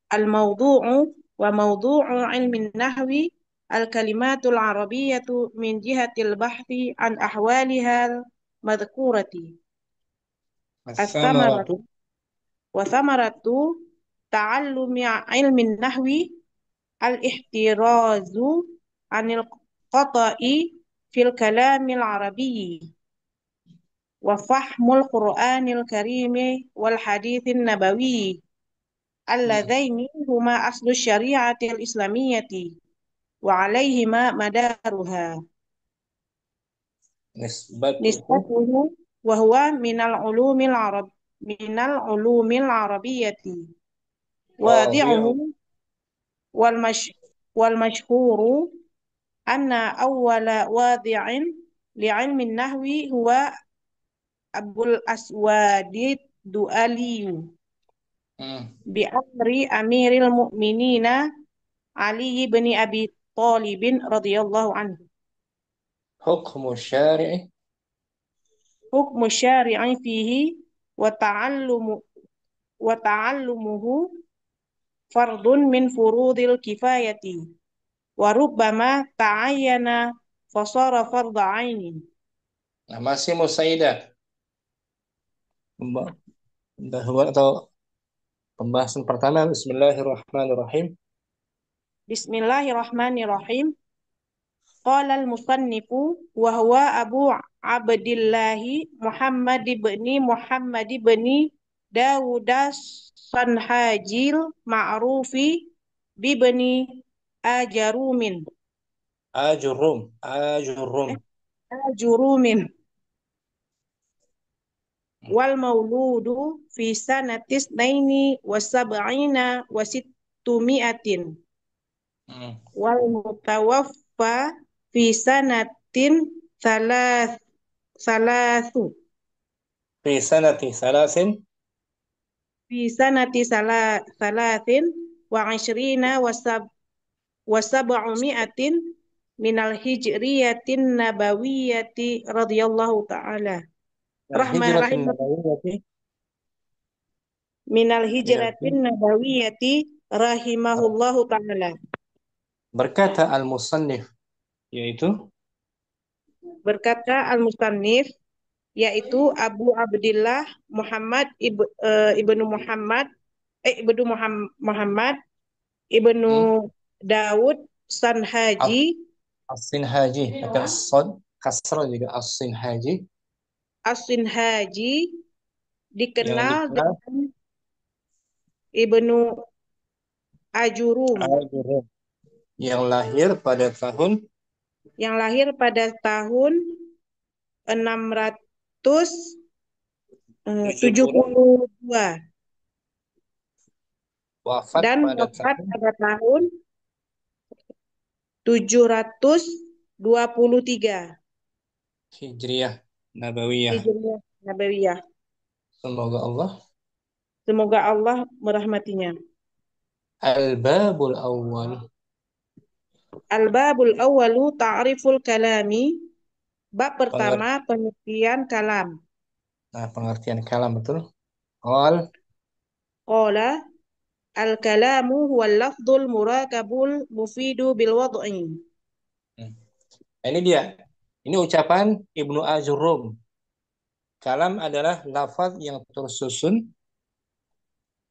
Al-mawdu'u wa mawdu'u ilmin nahwi al-kalimatul arabiyyatu min jihatil bahthi an ahwalihal madhkurati. As-samaratu wa samaratu ta'allumi ilmin nahwi al-ihtirazu anil qata'i fil kalamil arabiyyi wa fahmul Qur'anil karimi wal hadithin nabawi alladzaini huma aslu syari'atil islamiyyati wa alaihima madaruha nisbatuhu wa huwa minal ulumil arabiyyati wadi'uhu wal mashhuru anna awwala wadi'in li'ilmin nahwi huwa Abul Aswadid Du'aliyu bi amri Amiril Mu'minina Ali bin Abi Thalibin radhiyallahu anhu. Hukmu syari'i fihi wa ta'allumuhu fardun min furudil kifayati wa rubbama ta'ayyana fasara fardha 'ainin. Nah, masih Musaidah. Atau pembahasan pertama. Bismillahirrahmanirrahim. Bismillahirrahmanirrahim. Qala al-musannifu wa huwa Abu Abdillah Muhammad ibn Dawud Sanhajil ma'rufi bibni Ajurumin. Wal mauludu fi sanatis naini wa sab'ina wa sittumi'atin wal mutawaffa fi sanatin salasin wa ishrina wa sab'umi'atin minal hijriyatin nabawiyati radhiyallahu ta'ala minal hijratin nabawiyati rahimahullahu ta'ala. Berkata al-musannif yaitu Abu Abdillah Muhammad ibnu ibnu Dawud Sanhaji As-Sinhaji ada sod kasrah juga As-Sinhaji dikenal dengan Ibnu Ajurum yang lahir pada tahun 672 dan wafat pada tahun 723 Hijriyah Nabawiyah. Nabawiyah. Semoga Allah. Semoga Allah merahmatinya. Al-babul awwal. Al-babul awwalu ta'riful kalami. Bab Pengertian. pertama pengertian kalam. Nah, pengertian kalam betul. Qal. Qala al-kalamu huwal lafdul murakabul mufidu bil wad'i. Ini dia. Ini ucapan Ibnu Ajurum. Kalam adalah lafaz yang tersusun.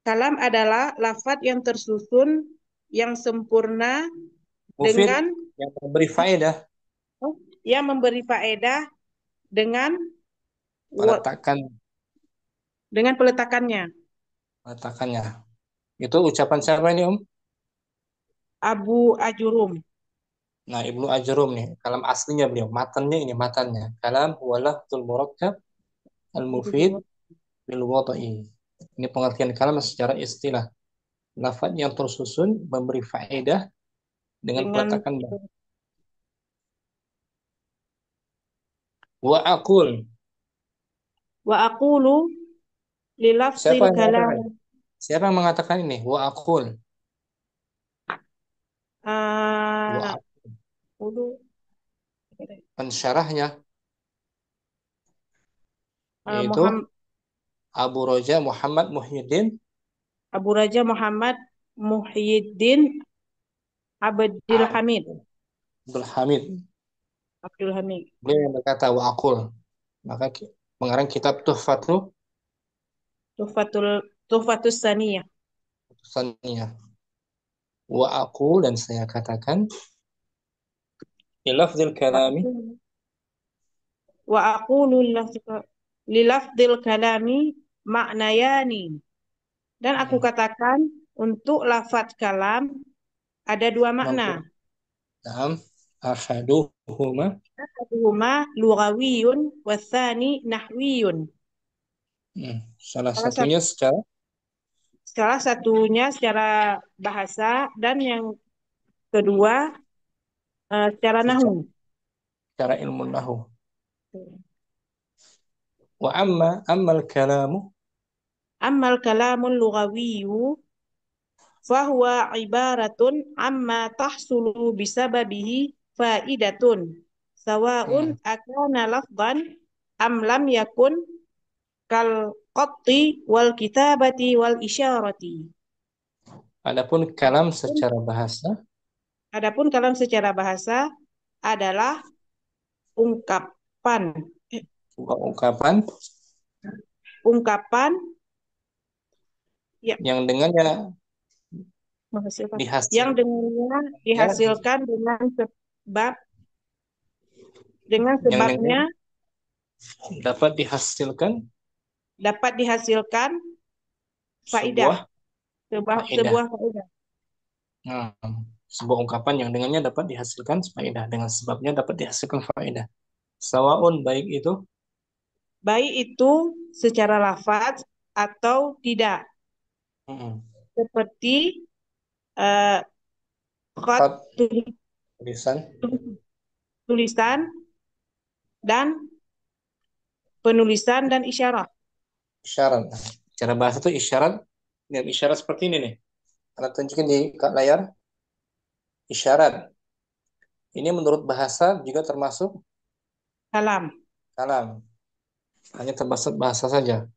Kalam adalah lafaz yang tersusun, yang sempurna, Mufid, dengan yang memberi faedah. Dengan peletakannya. Peletakannya. Itu ucapan siapa ini, Abu Ajurum. Nah, Ibnu Ajurum nih, kalam aslinya beliau, matannya. Kalam walafzul murakkab al-mufid bil wad'i. Ini pengertian kalam secara istilah. Lafaz yang tersusun memberi faedah dengan peletakan. Wa aqulu li lafzil kalam. Siapa yang mengatakan ini? Wa aqul. Pensyarahnya yaitu Abu Raja Muhammad Muhyiddin Abdul Hamid. Beliau yang berkata wa aqul. Maka pengarang kitab Tuhfatus Saniyah. Wa aqul, dan saya katakan li lafzil kalami. Wa aqulu li lafzil kalami ma'nayani. Dan aku katakan untuk lafaz kalam ada dua makna. Ahaduhuma lughawiyun watsani nahwiyun. Salah satunya secara bahasa dan yang kedua secara nahwu. Secara ilmu nahwu. Wa ammal kalamul lughawiyyu fahuwa ibaratun amma tahsulu bisababihi faidatun sawa'un akana lafdan am lam yakun kal qatti wal kitabati wal isyarati. Adapun kalam secara bahasa adalah ungkapan yang dengannya dihasilkan dengan sebabnya dapat dihasilkan faedah. Sebuah faedah. Sebuah ungkapan yang dengannya dapat dihasilkan faedah, dengan sebabnya dapat dihasilkan faedah. Sawaun, baik itu secara lafaz atau tidak. Seperti tulisan dan penulisan dan isyarat. Cara bahasa itu isyarat, dan isyarat seperti ini nih. Anda tunjukin di layar. Isyarat ini menurut bahasa juga termasuk kalam. Hanya termasuk bahasa saja.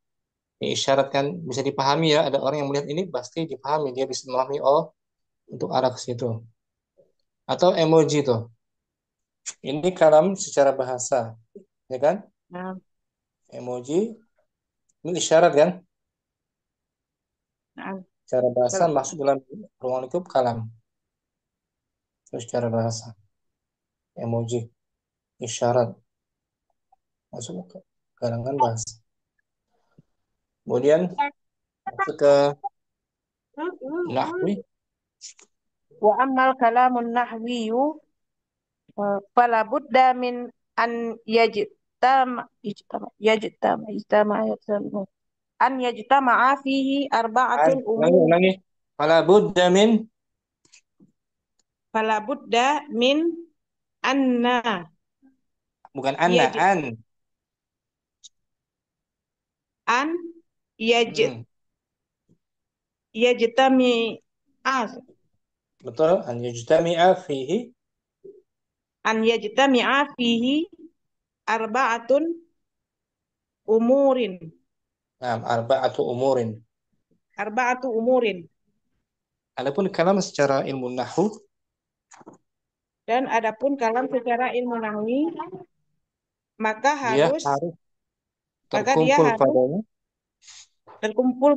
Isyarat kan bisa dipahami ya. Ada orang yang melihat ini pasti dipahami, dia bisa memahami untuk arah ke situ. Atau emoji tuh. Ini kalam secara bahasa, ya kan? Emoji ini isyarat kan? Cara bahasa masuk dalam ruang lingkup kalam. Terus cara bahasa, emoji, isyarat masuk ke kalangan bahasa. Kemudian masuk ke nahwi. Wa ammal kalamun nahwiyu fala budda min an yajtama'a fihi arba'atul umur. Fala budda min anna. Bukan anna, an. an yaj Hmm, yajtami'a betul. An yajtami'a fihi. an yajtami'a fihi arba'atun umurin Nah, arba'atu umurin. arba'atu umurin Adapun kalam secara ilmu nahwu, dan adapun kalam secara ilmu nahwi maka dia harus harus maka dia terkumpul harus padanya terkumpul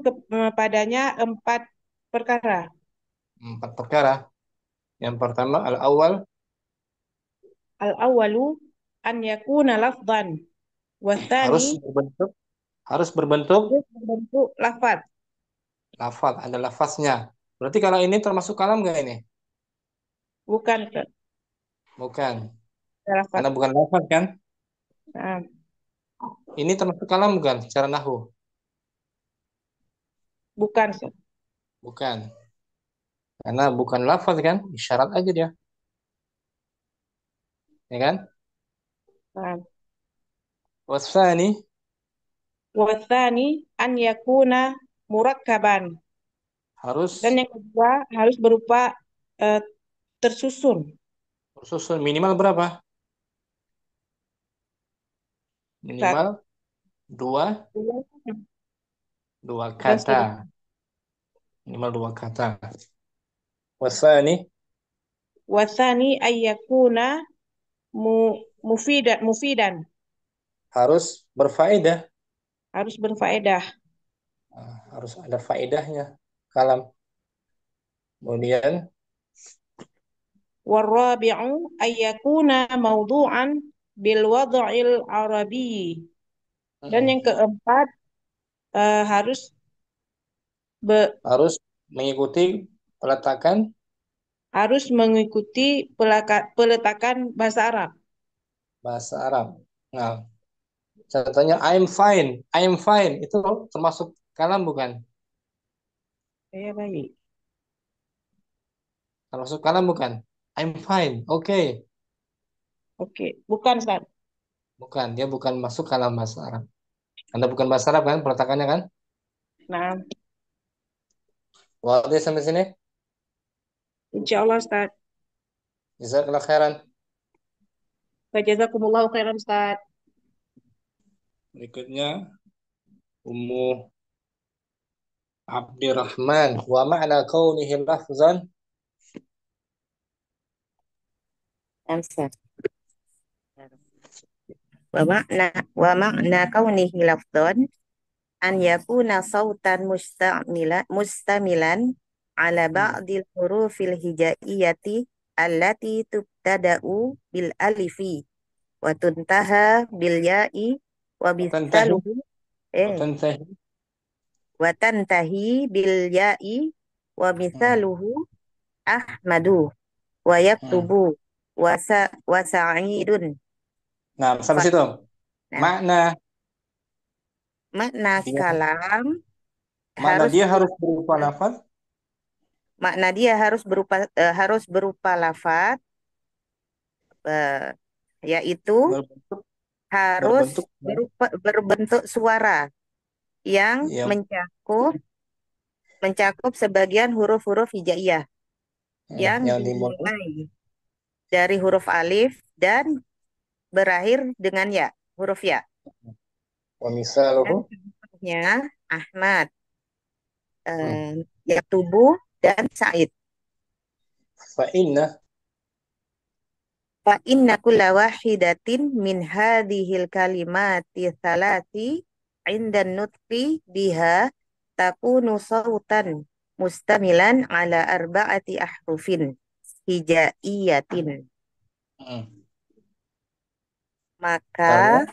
padanya 4 perkara. 4 perkara. Yang pertama al-awwal, Al-awwalu an yakuna lafdhan wa harus tsani berbentuk harus berbentuk berbentuk lafaz. lafaz, ada lafaznya. Berarti kalau ini termasuk kalam nggak ini? Bukan Bukan. lafaz. Karena bukan lafaz kan? Nah, Ini termasuk kalam bukan secara nahwu? bukan. Bukan. Karena bukan lafaz kan? Isyarat aja dia. Ya kan? Nah, Wasani, wa tsani an yakuna murakkaban. Dan harus yang kedua harus berupa eh, tersusun. susun minimal berapa? Minimal Satu, dua, dua, dua dan kata. seterusnya. Minimal 2 kata. Wasani, Wa tsani ay yakuna mufidan. harus berfaedah. Harus berfaedah. Harus ada faedahnya kalam. Kemudian Warabi'u ay yakuna mawdu'an bil wad'il arabi. Dan yang keempat harus harus mengikuti peletakan mengikuti peletakan bahasa Arab. bahasa Arab. Nah, contohnya I'm fine itu termasuk kalam bukan? Ya, baik. Termasuk kalam bukan? I'm fine, oke. Oke, bukan Ustaz. Bukan, dia bukan masuk kalam bahasa Arab. Anda bukan bahasa Arab kan peletakannya kan? Nah, Wadah sampai sini? insya Allah Ustaz. Jazakallah khairan. Jazakumullahu khairan Ustaz. Berikutnya Ummu Abdirrahman, wa ma'na kaunihi lafzan. Ustaz. Wa makna kaunihi lafdhan an yakuna sautan mustamilan ala ba'dil hurufil hijaiyati allati tubtada'u bil alifi wa tuntaha bil ya'i wa Watantahi, bisaluhu watantahi. wa tantahi bil ya'i wa misaluhu ahmadu wa yaktubu wa sa'idun. Nah, sampai situ. Nah, Makna makna dia, kalam makna harus dia harus berupa lafaz. makna dia harus berupa lafaz yaitu Berbentuk, harus berbentuk berbentuk suara yang ya, mencakup sebagian huruf-huruf hijaiyah yang dimulai dimulai dari huruf alif dan berakhir dengan ya, huruf ya. wa Dan misaluhu. contohnya Ahmad, Yaktubu, dan Said. Fa inna Fa inna kulla wahidatin min hadhil kalimati thalati inda nutqi biha takunu sautan mustamilan ala arba'ati ahrufin hijaiyatin. Maka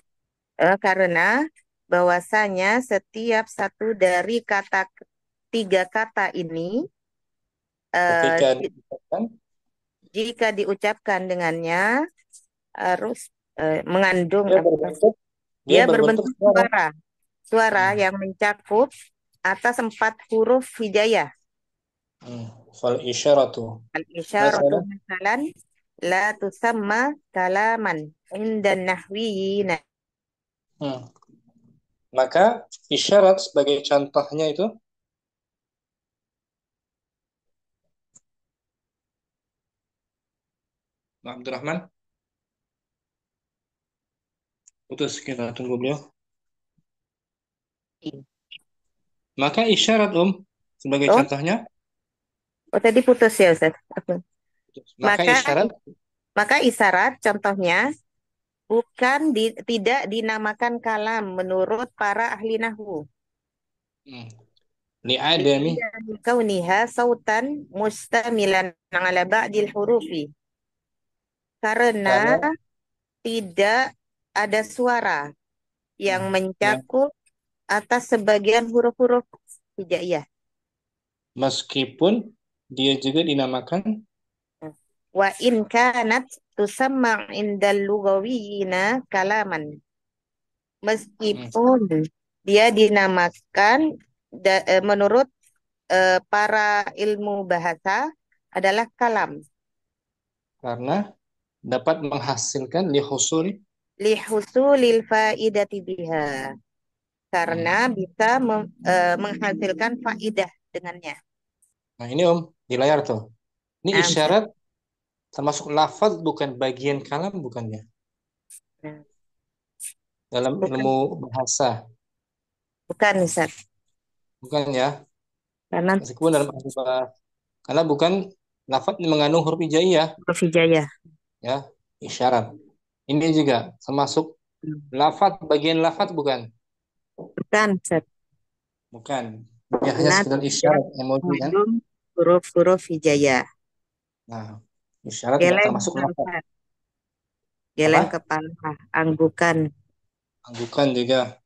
karena bahwasanya setiap satu dari tiga kata ini ketika diucapkan jika diucapkan dengannya harus mengandung dia berbentuk suara. Suara yang mencakup atas 4 huruf hijaiyah. Fal isyaratu. Al-isyaratu masalan la tusamma kalaman inda nahwiyina. Maka isyarat sebagai contohnya itu Abdurrahman, putus, kita tunggu beliau. Maka isyarat sebagai Oh, contohnya, tadi putus ya Ustaz. maka Maka isyarat maka isyarat contohnya bukan tidak dinamakan kalam menurut para ahli nahwu. li'adami Kauniha sautan mustamilan ala ba'dil hurufi. Karena karena tidak ada suara yang ya, mencakup atas sebagian huruf-huruf hijaiyah. meskipun dia juga dinamakan Wa in kanat tusamma indal lugawiyina kalaman. Meskipun dia dinamakan menurut para ilmu bahasa adalah kalam. karena dapat menghasilkan Lihusulil faidati biha. Karena bisa menghasilkan faidah dengannya. Nah ini di layar tuh. Ini Nah, isyarat termasuk lafaz bukan bagian kalam bukannya? Dalam ilmu bahasa. Bukan, Ustaz. Bukan ya? Karena meskipun dalam karena bukan lafaz mengandung huruf hijaiyah. huruf hijaiyah. Ya, isyarat. Ini juga termasuk lafaz, bagian lafaz bukan? Bukan, Ustaz. Bukan. Ya, hanya sekedar isyarat emoji kan? Huruf-huruf hijaiyah. Nah, isyarat tidak termasuk lafaz. Geleng kepala, anggukan. Anggukan juga.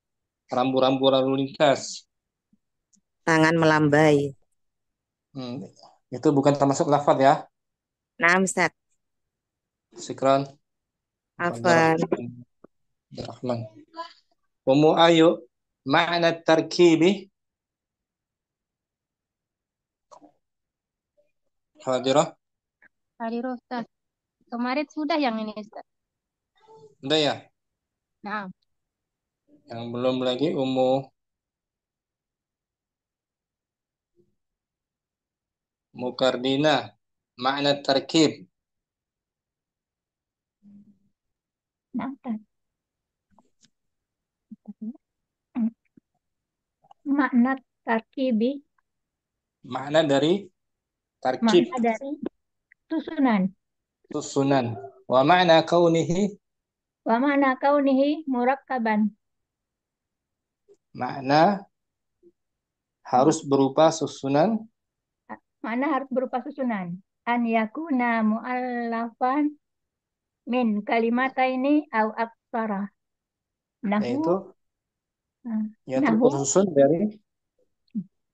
Rambu-rambu lalu lintas. Tangan melambai. Itu bukan termasuk lafaz ya? Nah, Ustaz. Sikran. Afan. Rahman. Umu ayu makna tarkibi. Hadirah. Hadirah Ustaz. Kemarin sudah yang ini Ustaz. Udah ya? Nah. Yang belum lagi Mukardina makna tarkib. Makna tarkibi. Makna dari tarkib. Makna dari susunan. Susunan. Wa makna kaunihi. Wa makna kaunihi murakkaban. Makna harus berupa susunan. Makna harus berupa susunan. An yakuna mu'allafan min kalimataini au aksara. Yaitu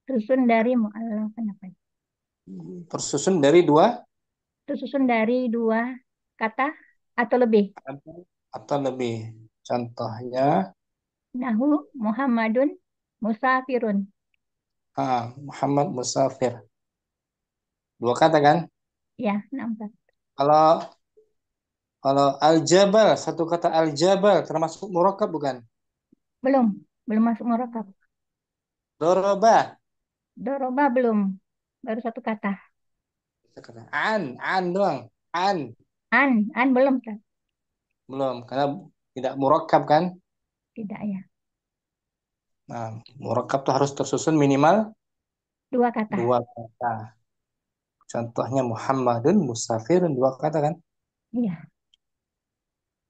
tersusun dari mu'allafan apa? Tersusun dari dua. Tersusun dari dua kata atau lebih. Atau lebih. Contohnya. Nahu Muhammadun musafirun. Muhammad musafir. Dua kata kan? Ya, nampak. Kalau al-jabal, satu kata al-jabal termasuk murakkab bukan? Belum masuk murakkab. Doroba. Doroba belum, baru satu kata. An doang. An belum kan? Belum, karena tidak murakkab kan? Tidak ya. Nah, murakkab tuh harus tersusun minimal dua kata. Contohnya Muhammadun musafirun, dua kata kan? Iya.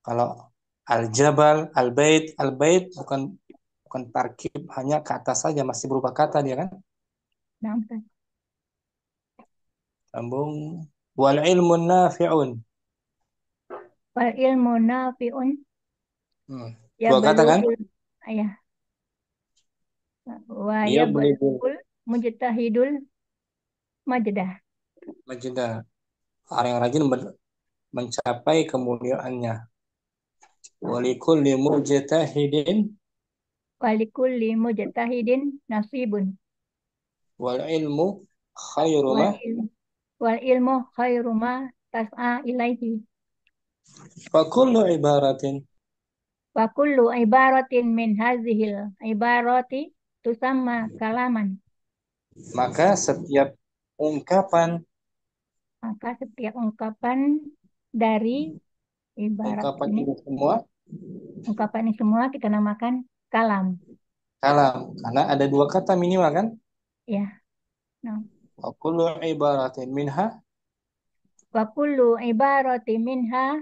Kalau al-jabal, al-bait bukan tarkib, hanya kata saja, masih berupa kata dia kan? Nampak. Sambung. Wal ilmu nafi'un. Wal ilmu nafi'un. Dua kata kan? Ayah. Wa yablugul mujtahidul majdah. Orang yang rajin mencapai kemuliaannya. Walikulli mujtahidin nasibun. Wal ilmu khairu ma. Tas'a ilaihi. Fa kullu ibaratin. Wa kullu ibaratin min hazihil ibarati tusamma kalaman. Maka setiap ungkapan Maka setiap ungkapan dari ibarat ungkapan ini, ini semua ungkapan ini semua kita namakan kalam. kalam, karena ada dua kata minimal kan? Ya. Nah, Wa kullu ibaratin minha wa kullu ibaratin minha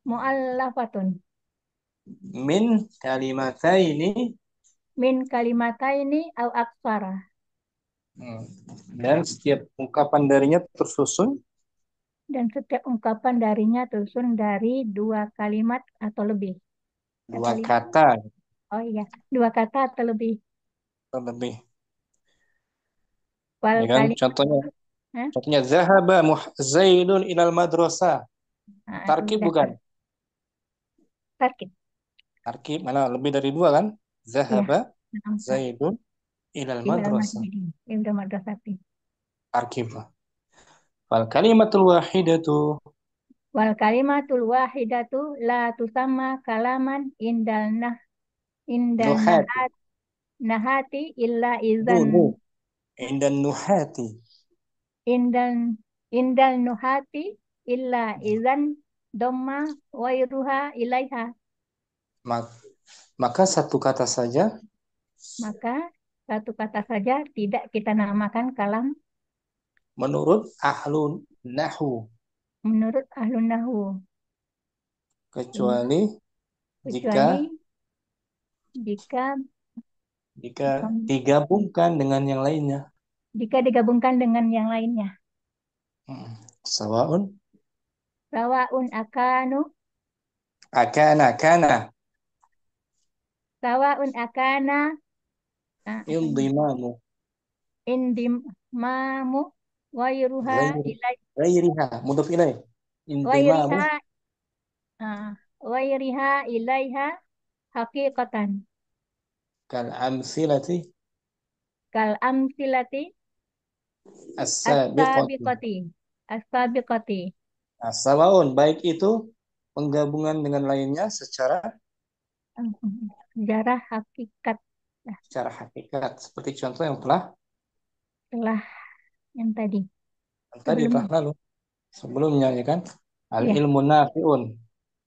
mu'allafatun min kalimataini. min kalimataini au aksara. Dan setiap ungkapan darinya tersusun Dan setiap ungkapan darinya tersusun dari dua kalimat atau lebih. dua Atau kata oh iya, dua kata atau lebih. atau lebih. Wal Ya kan? kalimat, Contohnya zahaba Zaidun ilal madrasah. nah, Tarkib itu bukan? tarkib. Tarkib mana lebih dari dua kan? Iya. Zahaba Nah, Zaidun ilal ilal madrasah. masjidi. Ilal madrasati. Tarkib. Fal kalimatul wahidatu Wal kalimatul wahidatu la tusamma kalaman indal nuhati. nahati illa Nu, izan indan nuhati. indal indal nuhati illa izan dhamma wairuha ilaiha. Maka satu kata saja Maka satu kata saja tidak kita namakan kalam menurut ahlun nahu, menurut ahlun nahwu, kecuali jika kecuali jika digabungkan dengan yang lainnya. digabungkan dengan yang lainnya. Sawaun Sawaun akanu kana sawaun akana indimamu indimamu wairuha ilai ghairiha mudhaf ilaih. Indimamu wairiha wairiha ilaiha haqiqatan kal amsilati kal amsilati as-sabiqati. as-sabiqati. Nah, sawaun baik itu penggabungan dengan lainnya secara Sejarah hakikat secara hakikat seperti contoh yang telah yang tadi telah lalu sebelumnya ya kan. Al Iya. ilmu nafi'un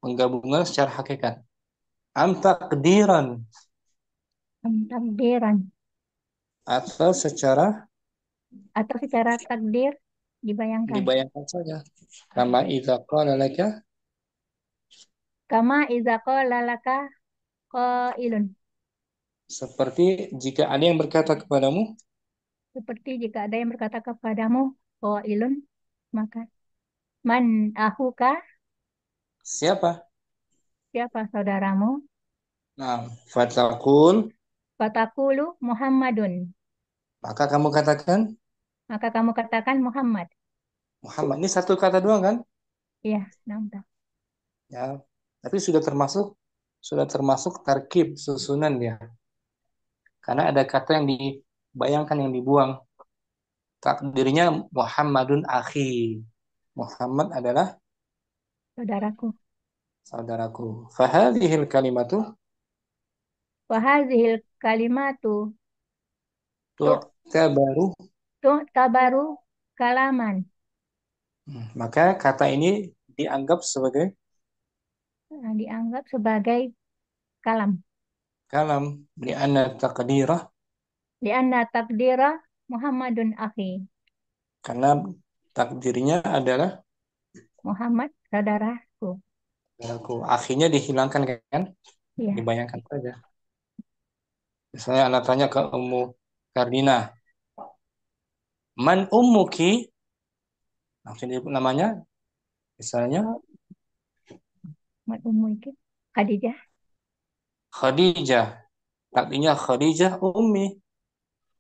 penggabungan secara hakikat. Am takdiran atau secara takdir dibayangkan. dibayangkan saja. Kama idza qala laka Kama iza qala laka qailun. seperti jika ada yang berkata kepadamu Seperti jika ada yang berkata kepadamu qailun, maka man ahuka, siapa? siapa saudaramu? Nah, fataqul Fatakulu Muhammadun. maka kamu katakan Maka kamu katakan Muhammad. Muhammad. Ini satu kata doang kan? Iya, nampak. Ya, tapi sudah termasuk tarkib susunan dia. Karena ada kata yang dibayangkan yang dibuang. Takdirnya Muhammadun akhi. Muhammad adalah saudaraku. Fahadhil kalimatu Wahazihil kalimatu tabaru kalaman. Maka kata ini dianggap sebagai kalam. Kalam Lianna takdira Muhammadun akhi. Karena takdirnya adalah Muhammad saudaraku. Akhinya dihilangkan kan? Iya. Dibayangkan saja. Misalnya anak tanya ke Ummu Kardina, man ummuki? Langsung disebut namanya. Misalnya man ummuki Khadijah. Khadijah. Takdirnya Khadijah ummi.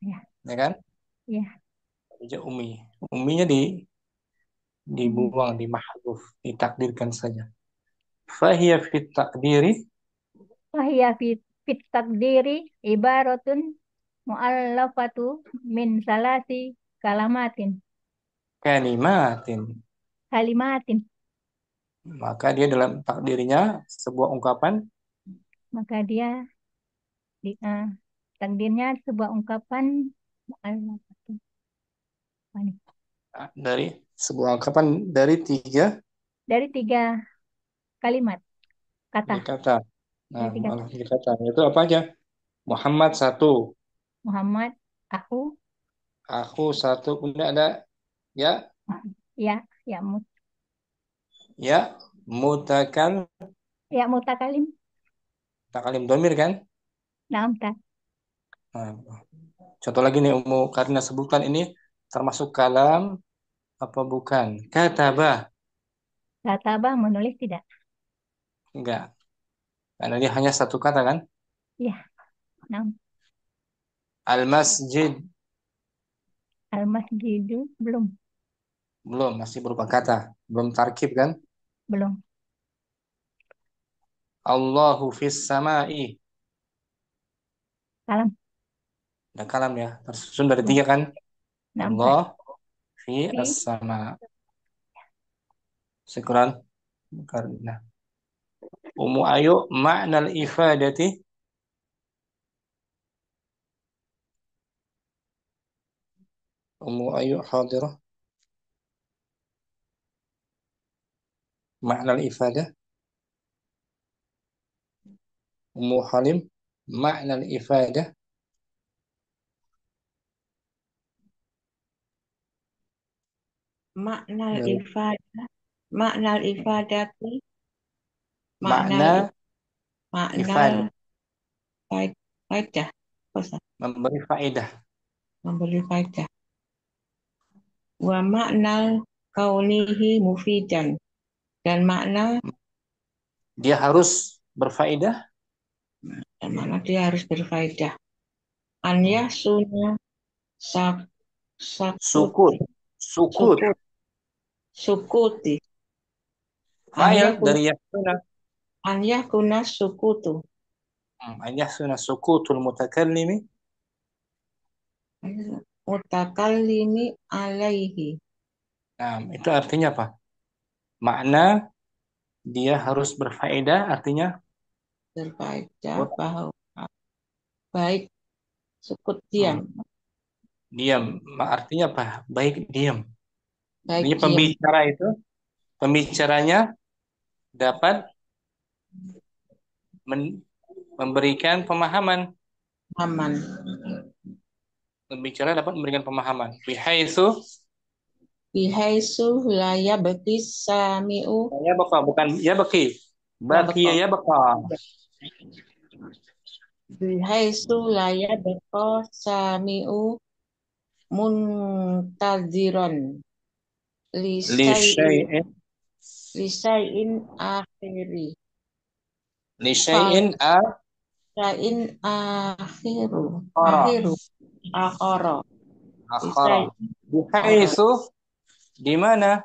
Ya. Ya kan? Iya. Khadijah ummi. Umminya dibuang, dimahdhuf, ditakdirkan saja. Fahiya fit takdiri fit takdiri ibaratun mu'allafatu min salasi kalimatin. Maka dia dalam takdirnya sebuah ungkapan maka dia takdirnya sebuah ungkapan Dari sebuah ungkapan dari tiga dari 3 kalimat kata. kata. Nah, Dari 3 malah tiga kata. Itu apa aja? Muhammad satu, Muhammad, aku satu, kemudian ada ya, ya, ya, ya, mutakal, ya mutakalim. takalim domir kan? Naam, ta. Nah, contoh lagi nih Ummu Karina sebutkan ini termasuk kalam apa bukan? Katabah. Katabah menulis tidak? Enggak. Karena dia hanya satu kata kan? Ya, naam. Al-masjid. Al-masjidu belum. Belum, masih berupa kata. Belum tarkib kan? Belum. Allahu fis sama'i. Kalam. Ada kalam ya. Tersusun dari tiga kan? Naam, ta. Allah fi Fi. as-sama. Syukran. Karena Ummu Ayu ma'nal ifadati. Ummu Ayu hadirah. Ma'nal ifadah. Ummu Halim ma'nal ifadah. Maknal ifadah, maknal ifadati, Makna maknal ifadah. faedah, Memberi faedah. memberi faedah. Wa maknal kaunihi mufidan, dan makna Dia harus berfaedah. dan makna dia harus berfaedah. An yahsuna Sukut. sukuti. Fa'il dari yahsuna. An yakuna sukutu. An yahsuna sukutul mutakallimi. Mutakallimi alaihi. Nah, itu artinya apa? Makna dia harus berfaedah artinya Berfaedah bahwa baik sukut diam. Diam. Artinya apa? Baik diam. Baik Artinya diam. pembicara itu, pembicaranya dapat memberikan pemahaman. Pembicara dapat memberikan pemahaman. Bihaitsu la yabqi sami'u. Ya baka, bukan ya baki. Baki ya baka. Bihaitsu la yabqa sami'u muntaziron lisai'in akhiri. Lisai'in akhara. Bihaitsu di mana?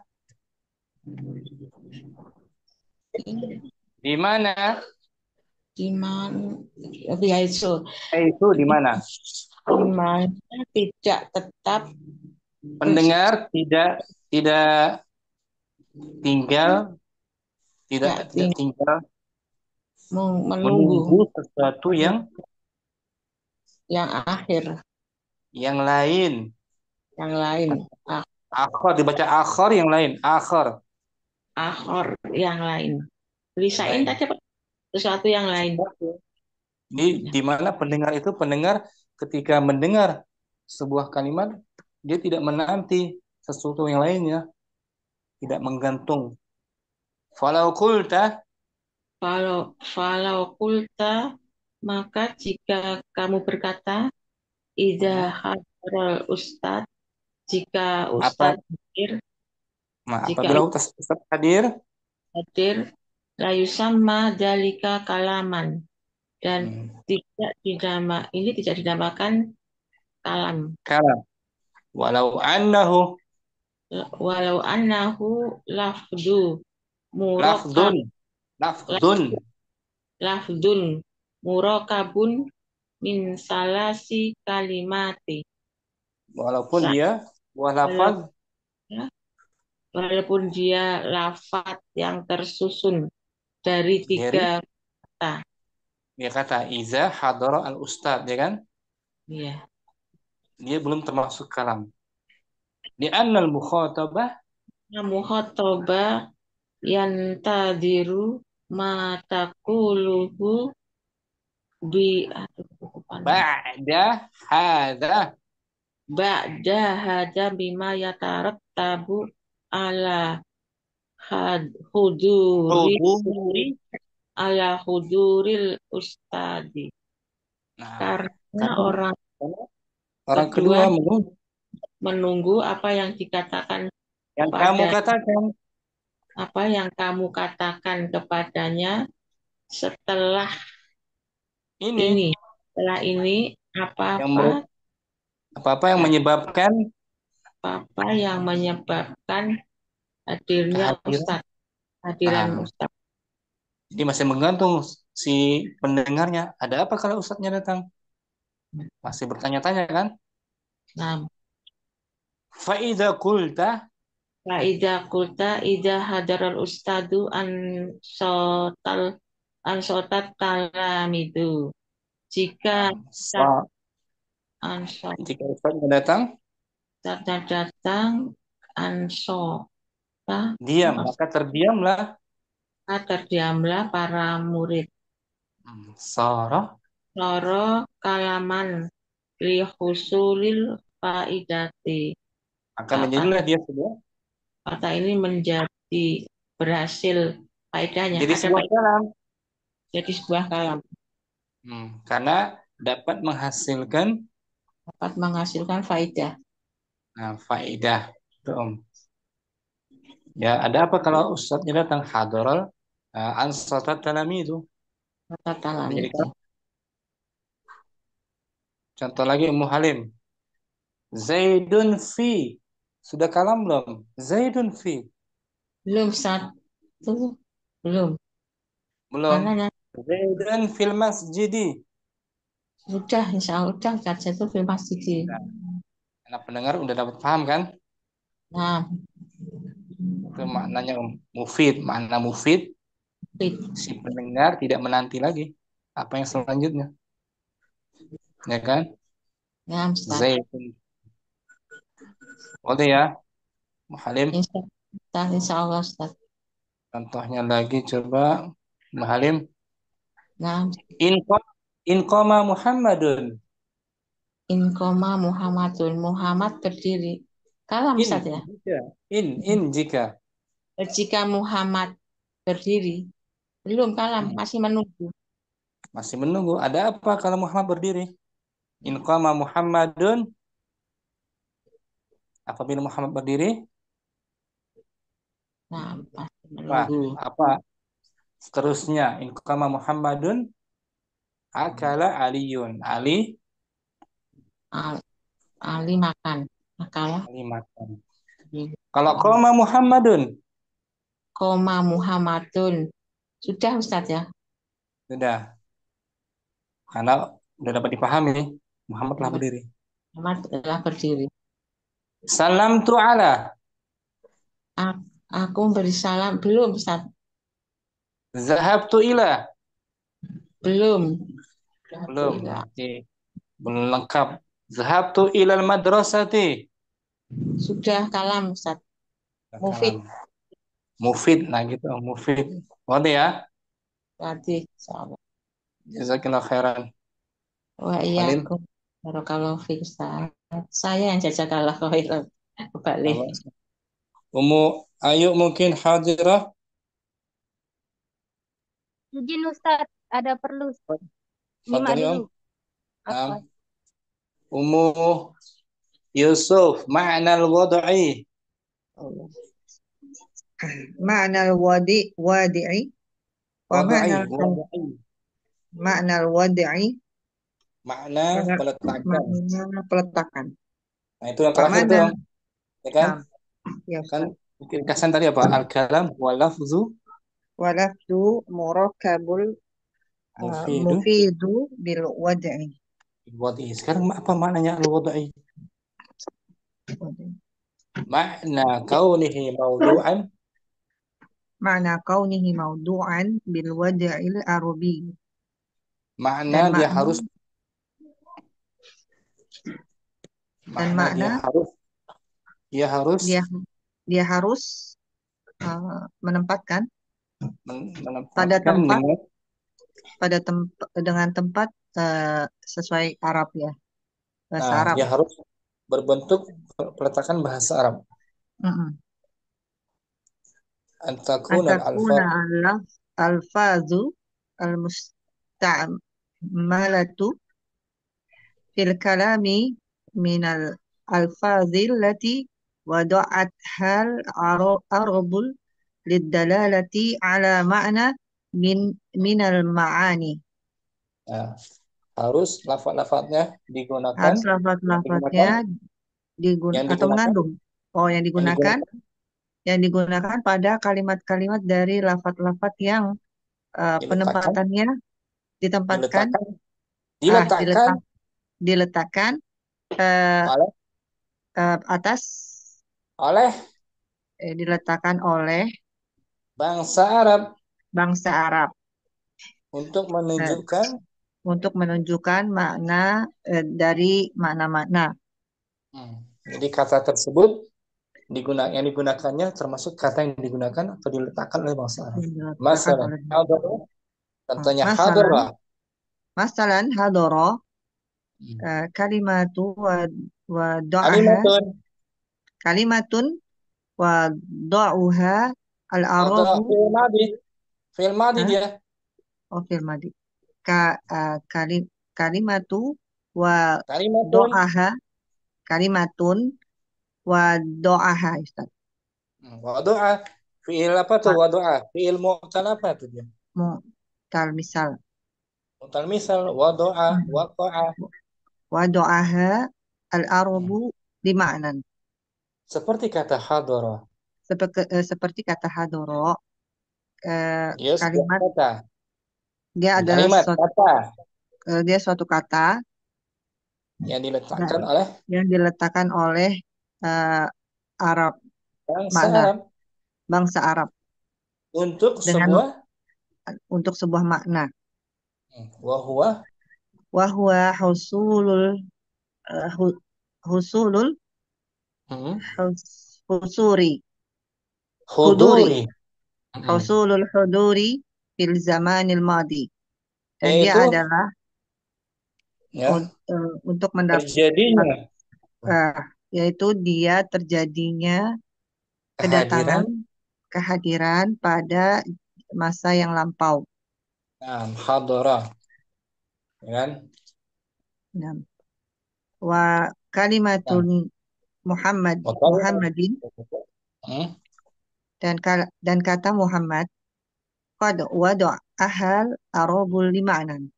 Di mana? Di mana? Bihaitsu. Itu di mana? Di mana tidak tetap pendengar tidak tinggal menunggu sesuatu yang akhir, yang lain. Akhir dibaca akhir, yang lain akhir yang lain. Lisain tadi sesuatu yang lain. Di mana pendengar itu ketika mendengar sebuah kalimat dia tidak menanti sesuatu yang lainnya, tidak menggantung. Falau qulta, maka jika kamu berkata, idza hadaral ustad, jika ustad hadir, apabila ustad hadir, la yusamma dzalika kalaman, dan tidak dinamakan kalam. Walau annahu lafdun murakabun min salasi kalimati. Walaupun dia lafaz yang tersusun dari 3 kata. Dia kata iza hadara al ustad, ya kan? Iya. Dia belum termasuk kalam. Di annal mukhatabah Mukhatabah yantadiru ma taquluhu ba'da hadha. ba'da hada bima yatarattabu ala Huduri. huduril ustadi. Nah, Karena orang kedua kedua menunggu apa yang dikatakan yang kamu katakan. apa yang kamu katakan kepadanya setelah Ini setelah ini apa yang menyebabkan hadirnya Ustadz, hadiran Ustadz. Jadi masih menggantung si pendengarnya. Ada apa kalau Ustadznya datang? Masih bertanya-tanya kan? Nah, Fa'idha kulta idza hadaral ustadu sotat talamidu. Jika Ustadznya datang diam, maka terdiamlah para murid. Soro Kalaman li husulil faidati. Maka menjadilah dia sebuah kata ini menjadi berhasil faedahnya. Jadi sebuah kalam. Jadi sebuah kalam. Karena dapat menghasilkan faedah. Nah, faedah itu Ya, ada apa kalau ustadznya datang hadaral ansatat talami itu? Contoh lagi Ummu Halim. Zaidun fi. Sudah kalam belum? Zaidun fi. Belum, Ustaz. Belum. Zaidun fil masjidi. Sudah, insya Allah udah itu fil masjidi. Karena pendengar udah dapat paham kan? Nah. Itu maknanya mufid. Makna mufid. Si pendengar tidak menanti lagi apa yang selanjutnya. Ya kan? Ya, Ustaz. Zaidun. Oke ya, Halim. Insya Allah, Ustaz. Contohnya lagi coba, Halim. Nah. Inqama Muhammadun. Inqama Muhammadun. Muhammad berdiri. Kalam, Ustaz ya? Jika. Jika Muhammad berdiri. Belum kalam, masih menunggu. Masih menunggu. Ada apa kalau Muhammad berdiri? Inqama Muhammadun. Apabila Muhammad berdiri? Nah, masih menunggu. Apa? Seterusnya, Inqama Muhammadun. Akala Aliyun. Ali makan. Ali makan. Kalau qama Muhammadun. Qama Muhammadun. Sudah, Ustaz ya? Sudah. Karena sudah dapat dipahami, Muhammad telah berdiri. Muhammad telah berdiri. Salam tu ala. Aku beri salam. Belum, Ustaz. Zahabtu ila. Belum. Belum lengkap. Zahabtu ilal madrasati. Sudah kalam, Ustaz. Mufid. Mufid, nah gitu, mufid. Oke ya. Berarti, insyaallah. Jazakallahu khairan. Wa iyyakum. Barakallahu fiik, Ustaz. Saya yang jazakallahu khairan. Balik. Ummu Ayu mungkin hadirah. Izin Ustaz, ada perlu. Nyimak dulu. Ummu Yusuf, ma'na al-wad'i. Ma'na al-wadi'i wa ma'na al-wad'i. Makna peletakan. Nah, itu yang terakhir tuh. Ya kan? Kan ringkasan tadi apa? Al-kalam wa lafzu murakabul mufidu bil wad'i. Sekarang apa maknanya al-wad'i? Makna kaunihi mawdu'an. Makna kaunihi mawdu'an bil wad'il arabi. Makna Dan dia makna harus dan makna dia makna harus dia harus dia harus menempatkan pada menempatkan tempat dengan dengan tempat sesuai Arab ya, bahasa Arab. dia harus berbentuk peletakan bahasa Arab. Mm-mm. Antakun Antakuna al-alfaz alfazu al-musta'malatu fil kalami min al-alfazil lati wada'athal arabul liddalalati ala ma'na min al-ma'ani. Nah, harus lafaz-lafaznya digunakan Harus lafaz-lafaznya yang atau digunakan mengandung. Yang digunakan pada kalimat-kalimat dari lafaz-lafaz yang penempatannya ditempatkan diletakkan oleh atas diletakkan oleh bangsa Arab untuk untuk menunjukkan makna dari makna-makna. Jadi kata tersebut yang digunakannya termasuk kata yang digunakan atau diletakkan oleh bangsa Arab. Masalah hadara, contohnya hadara. Masalan hadara kalimatu wa da'aha kalimatun wa da'uha al-arabu Fi'il madi dia. Fi'il madi. Kalimatu wa da'aha kalimatun wa da'aha Ustaz. Wadu'a fi'il apa tuh wadu'a? Fi'il mu'tal apa tuh dia? Mu'tal misal. Mu'tal misal wadu'a waqa'a. Wadu'aha al-arabu di ma'nan. Seperti kata hadara. Seperti kata hadara. Kalimat kata. Dia adalah dia suatu kata yang diletakkan oleh Arab, bangsa Arab untuk sebuah makna. Wahwa husulul huduri fil zamanil madi. Dan dia adalah untuk mendapatkan yaitu dia terjadinya kehadiran pada masa yang lampau. Hadara. Kan? Wa kalimatun Muhammadin dan kata Muhammad qad wada'ahal arabul lima'nan.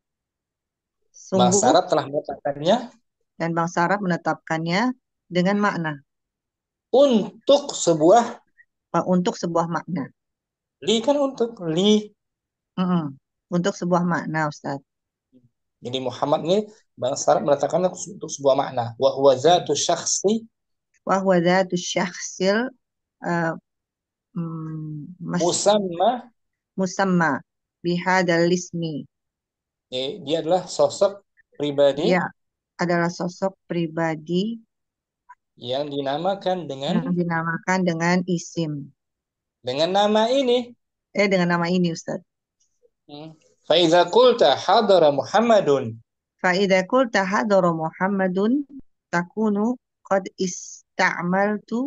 Bangsa Arab telah menetapkannya dan bangsa Arab menetapkannya dengan makna untuk sebuah makna. Li kan untuk untuk sebuah makna Ustaz. Jadi Muhammad ini bangsa Arab menetapkannya untuk sebuah makna. Wa huwa zatu syakhsil musamma bihadal ismi. Dia adalah sosok pribadi. Dia adalah sosok pribadi yang dinamakan dengan isim. Dengan nama ini. Dengan nama ini Ustaz. Fa idza qulta hadara Muhammadun. Takunu qad ista'malta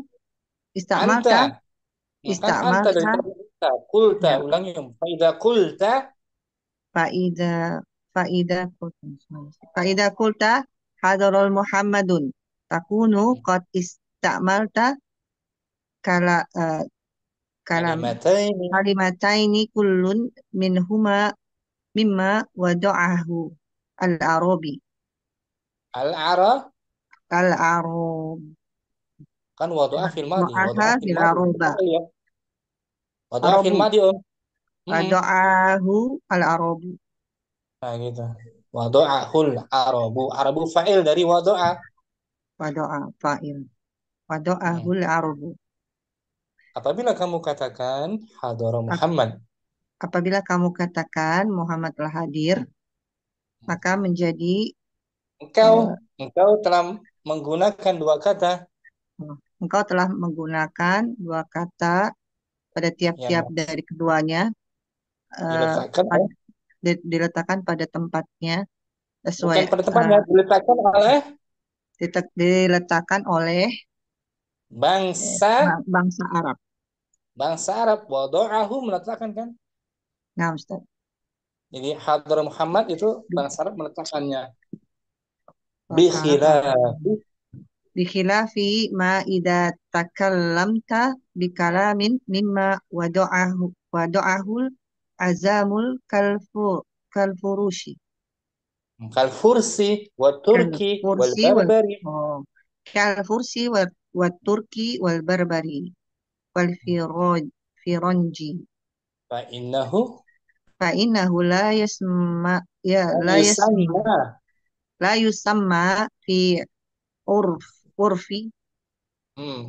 qulta ulangi. Fa idza qulta hadara Muhammadun takunu qad ista'malta kalimataini kullun mimma wada'ahu al-arabi. Al-arab kan wada'a fil madi. Wada'a fil madi wada'ahu al-arabu. Nah gitu. Wada'ahul arabu fa'il dari wada'a. Wada'a fa'il. Wada'ahul arabu. Apabila kamu katakan hadara Muhammad. Apabila kamu katakan Muhammad telah hadir. maka menjadi Engkau telah menggunakan dua kata engkau telah menggunakan dua kata pada tiap-tiap yang dari keduanya diletakkan diletakkan pada tempatnya bukan sesuai pada tempatnya, diletakkan oleh bangsa bangsa Arab. Wada'ahu meletakkan kan. Nah, Ustaz. Jadi hadar Muhammad itu bangsa Arab meletakkannya. Bangsa Arab bikhilafi ma idza takallamta bikalamin mimma wada'ahul azamul kalfurushi Kalfursi wa Turki wal Barbari. Kalfursi wa Turki wal Barbari wal Fironji. Fa innahu la yusamma fi urfi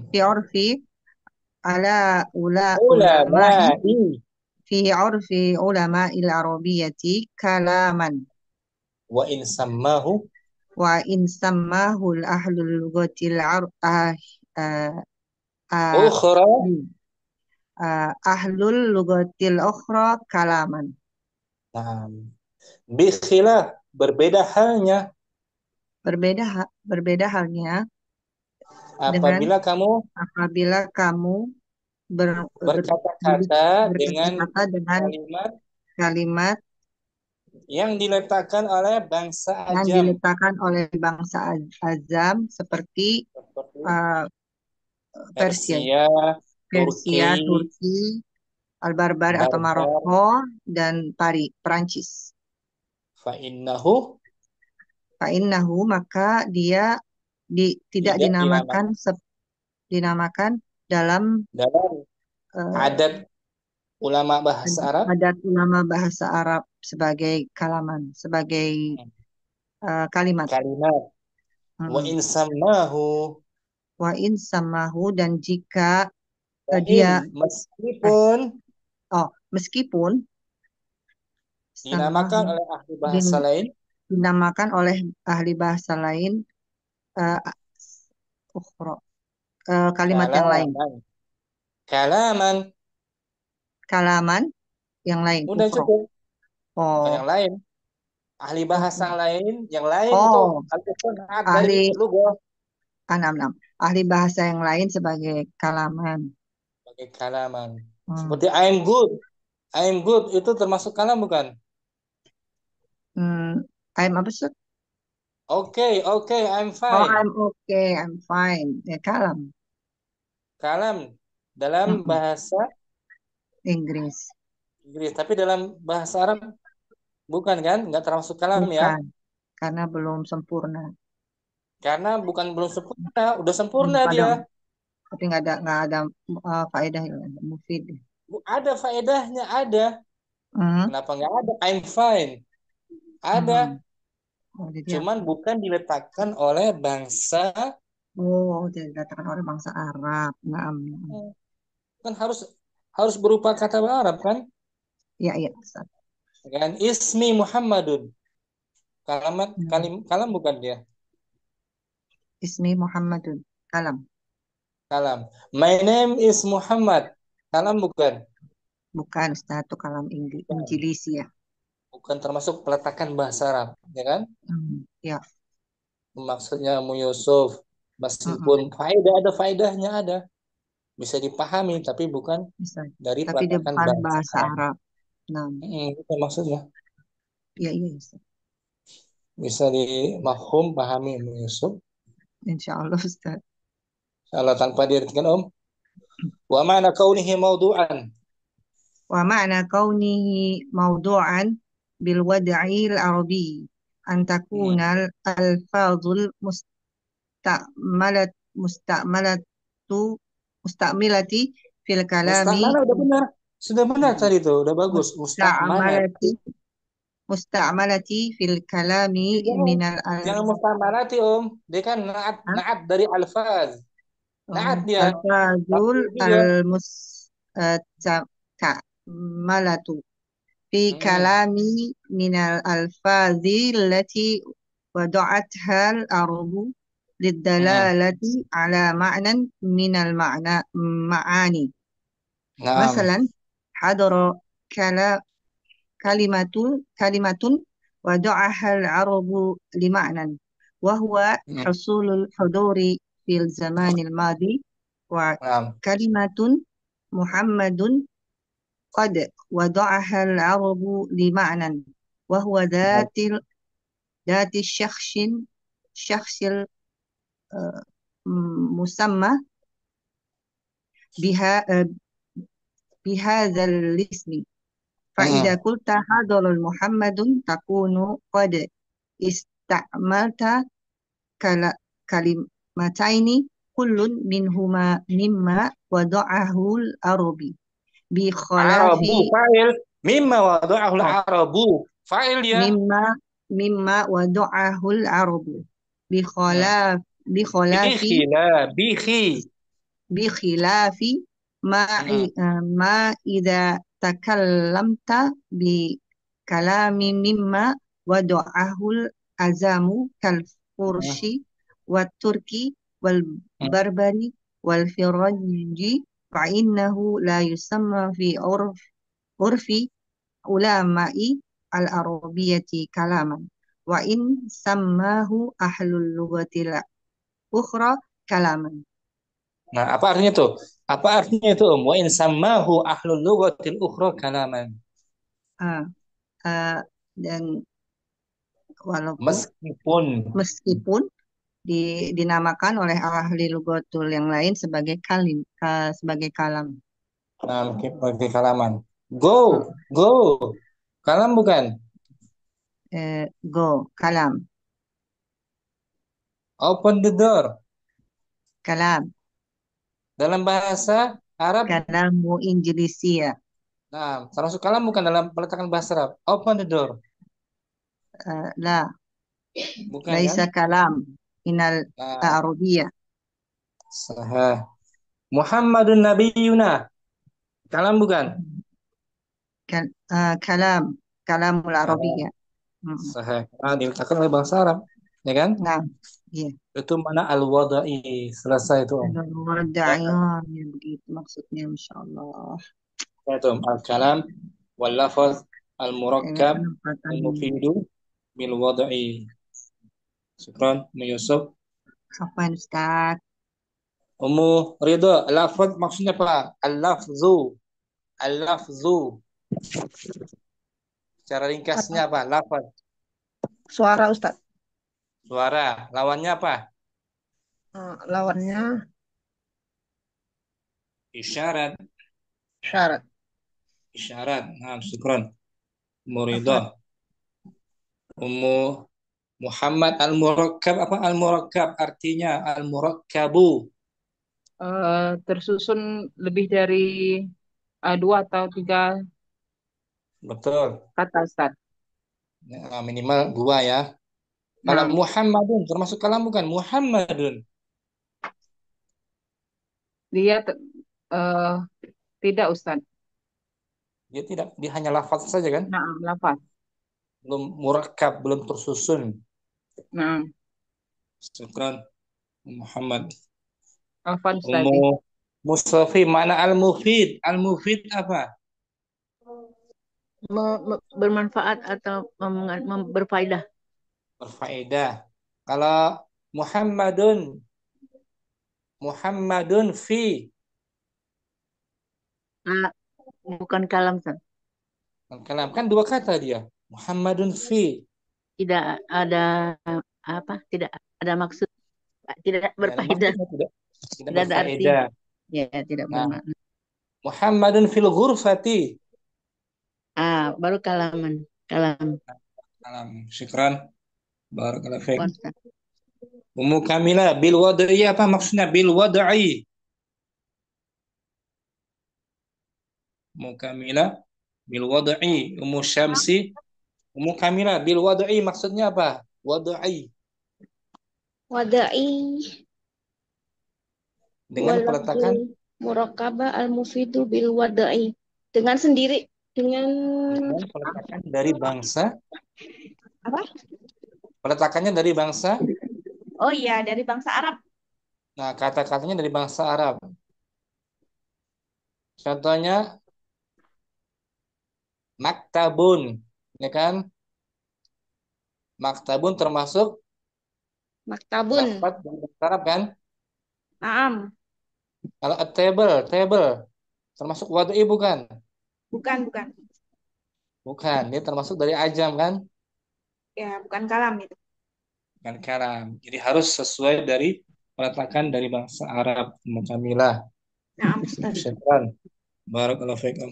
fi urfi ala ulama'i fi urfi ulama'il arabiyyati kalaman wa in sammahu ahlul lughatil ukhra ahlul lughatil ukhra kalaman. Bikhilaf berbeda halnya apabila kamu berkata-kata dengan kalimat yang diletakkan oleh bangsa Azam seperti Persia, Turki, Al-Barbar atau Maroko dan Perancis. Fa'innahu maka dia tidak dinamakan dalam adat ulama bahasa Arab sebagai kalaman, sebagai kalimat. Wa in sammahu dan jika dia meskipun dinamakan oleh ahli bahasa lain kalimat yang lain. Kalaman yang lain. Udah cukup. Bukan yang lain. Ahli bahasa lain, yang lain itu dari lugah. Ahli bahasa yang lain sebagai kalaman. Seperti I'm good. I'm good itu termasuk kalam bukan? I'm apa sih? Okay, I'm fine. I'm fine. Ya, kalam. Kalam dalam bahasa Inggris. Tapi dalam bahasa Arab bukan kan? Nggak termasuk kalam ya? Karena belum sempurna. Karena bukan belum sempurna, udah sempurna dia. Tapi nggak ada faedahnya, mufid. Ada faedahnya, ada. Kenapa nggak ada? I'm fine. Ada. Cuman bukan diletakkan oleh bangsa. Diletakkan oleh bangsa Arab. Kan harus berupa kata Arab kan? Iya. Kan ismi Muhammadun. Kalam bukan dia. Ismi Muhammadun. Kalam. My name is Muhammad. Kalam bukan? Bukan, itu kalam Inggris ya. Bukan termasuk peletakan bahasa Arab, ya kan? Ya. Maksudnya Mu Yusuf, meskipun ada faedahnya ada. Bisa dipahami, tapi bukan dari peletakan bahasa Arab. Itu maksudnya. Iya. Bisa dimafhum, pahami Mu Yusuf. Insya Allah, Ustaz. Kalau tanpa diartikan wa ma'na kaunihi mawdu'an bil wad'il arabi an takuna al-alfazul mustamilati fil kalami. Sudah benar tadi itu, udah bagus. Musta'malati fil kalami minal jangan musta'malati dia kan na'at dari alfaz. Na'at dia. Alfazul al-musta'malatu في كلامي من الألفاظ التي وضعتها العرب للدلالة على معنى من المعاني. نعم مثلا حضر كلمة وضعها العرب لمعنى، وهو حصول الحضور في الزمان الماضي. نعم وكلمة محمد قد وضعها العرب لمعنى، وهو ذات الشخص المسمى بهذا الاسم. فإذا قلت حضر محمد تكون قد استعملت كلمتين كل منهما مما وضعه العربي بخلاف عربو فاعل مما وضعه العرب فاعل يا مما وضعه العرب بخلاف بخلاف ما إذا تكلمت بكلام مما وضعه الأعجم كالفرش والتركي والبربري والفرنجي، فإنه لا يسمى في عرف علماء العربية كلاما، وإن سماه أهل اللغة الأخرى كلاما. Nah, apa artinya tuh? Apa artinya itu, Wa in sammahu ahlul lughatil ukhra kalaman. Dan meskipun dinamakan oleh ahli lughatul yang lain sebagai kalam. Nah, sebagai kalaman. Go. Kalam bukan? Go, kalam. Open the door. Kalam. Dalam bahasa Arab. Kalamu Injilisia. Nah, termasuk kalam bukan dalam peletakan bahasa Arab. Open the door. La. Bukan Laisa kan? kalam minal Arabiyah. Sahih. Muhammadun nabiyuna. Kalam bukan? Kalamul Arabiyah. Sahih. Nah, diletakkan oleh bahasa Arab, ya kan? Nah, iya. Itu mana al-wada'i, selesai itu. Al-wada'i, ya begitu maksudnya, insyaallah. Itu al-kalam wal lafaz al-murakkab al-mufidu bil wada'i. Syukran, Yusuf. Apaan Ustaz? Ummu Ridho, lafaz maksudnya apa? Al-lafzu. Cara ringkasnya apa? Lafaz. Suara Ustaz. Suara. Lawannya apa? Lawannya isyarat. Nah, syukran. Muridah. Ummu Muhammad al-murakkab, apa al-murakkab? Artinya al-murakkabu. Tersusun lebih dari 2 atau 3 Betul. kata, Ustaz. Ya, minimal 2 ya. Kalau Muhammadun termasuk kalam bukan? Muhammadun. Dia tidak, Ustaz. Dia tidak, dia hanya lafaz saja kan? Nah, lafaz. Belum murakkab, belum tersusun. Nah. Syukran Muhammad. Afwan, Ustaz. Mustafi, mana al-mufid? Al-mufid apa? Bermanfaat atau berfaedah. Berfaedah. Kalau Muhammadun fi. Bukan kalam, Ustaz. Kalam kan 2 kata dia. Muhammadun fi. Tidak ada tidak ada maksud, tidak berfaedah. Tidak ada arti. Ya, tidak bermakna. Muhammadun fil ghurfati. Baru kalam. Syukran. Barakallahu fiik. Ummu Kamila, bil wad'i apa maksudnya bil wad'i? Ummu Kamila bil wad'i. Ummu Syamsi, Ummu Kamila bil wad'i maksudnya apa? Wad'i. Dengan peletakan murakkabah al-mufidu bil wad'i. Dengan sendiri Dengan Dengan peletakan dari bangsa. apa? Peletakannya dari bangsa. Oh iya, dari bangsa Arab. Nah, kata-katanya dari bangsa Arab. Contohnya maktabun, ya kan? Maktabun termasuk Maktabun. lafaz dari bahasa Arab kan? Naam. Kalau table, table termasuk wad'i bukan? Bukan, bukan. Bukan, dia termasuk dari ajam kan? Ya, bukan kalam itu. Bukan kalam. Jadi harus sesuai dari peletakan dari bangsa Arab. Mukamilah. Naam, Ustaz. Syukran. Barakallahu fiikum.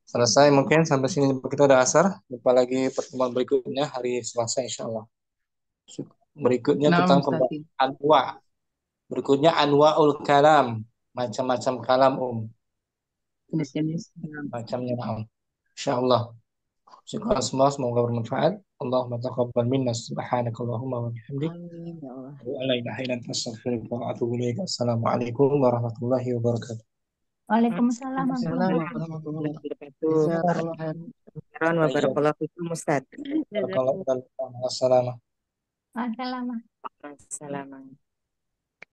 Selesai mungkin sampai sini kita udah asar. Jumpa lagi pertemuan berikutnya hari Selasa insya Allah. Berikutnya Naam, tentang Ustaz. pembahasan anwa. Berikutnya anwaul kalam, macam-macam kalam Jenis-jenis. macamnya insya Allah. Syukur semua semoga bermanfaat. Allahumma taqabbal minna subhanakallahumma wa bihamdik. Amin ya Allah. Wa la ilaha illa anta astaghfiruka wa atubu ilaik. Assalamualaikum warahmatullahi wabarakatuh. Waalaikumsalam Assalamualaikum warahmatullahi wabarakatuh. warahmatullahi wabarakatuh. Khairan wa barakallahu fikum Ustaz. Barakallahu fiikum. Assalamualaikum. Assalamualaikum. Assalamualaikum.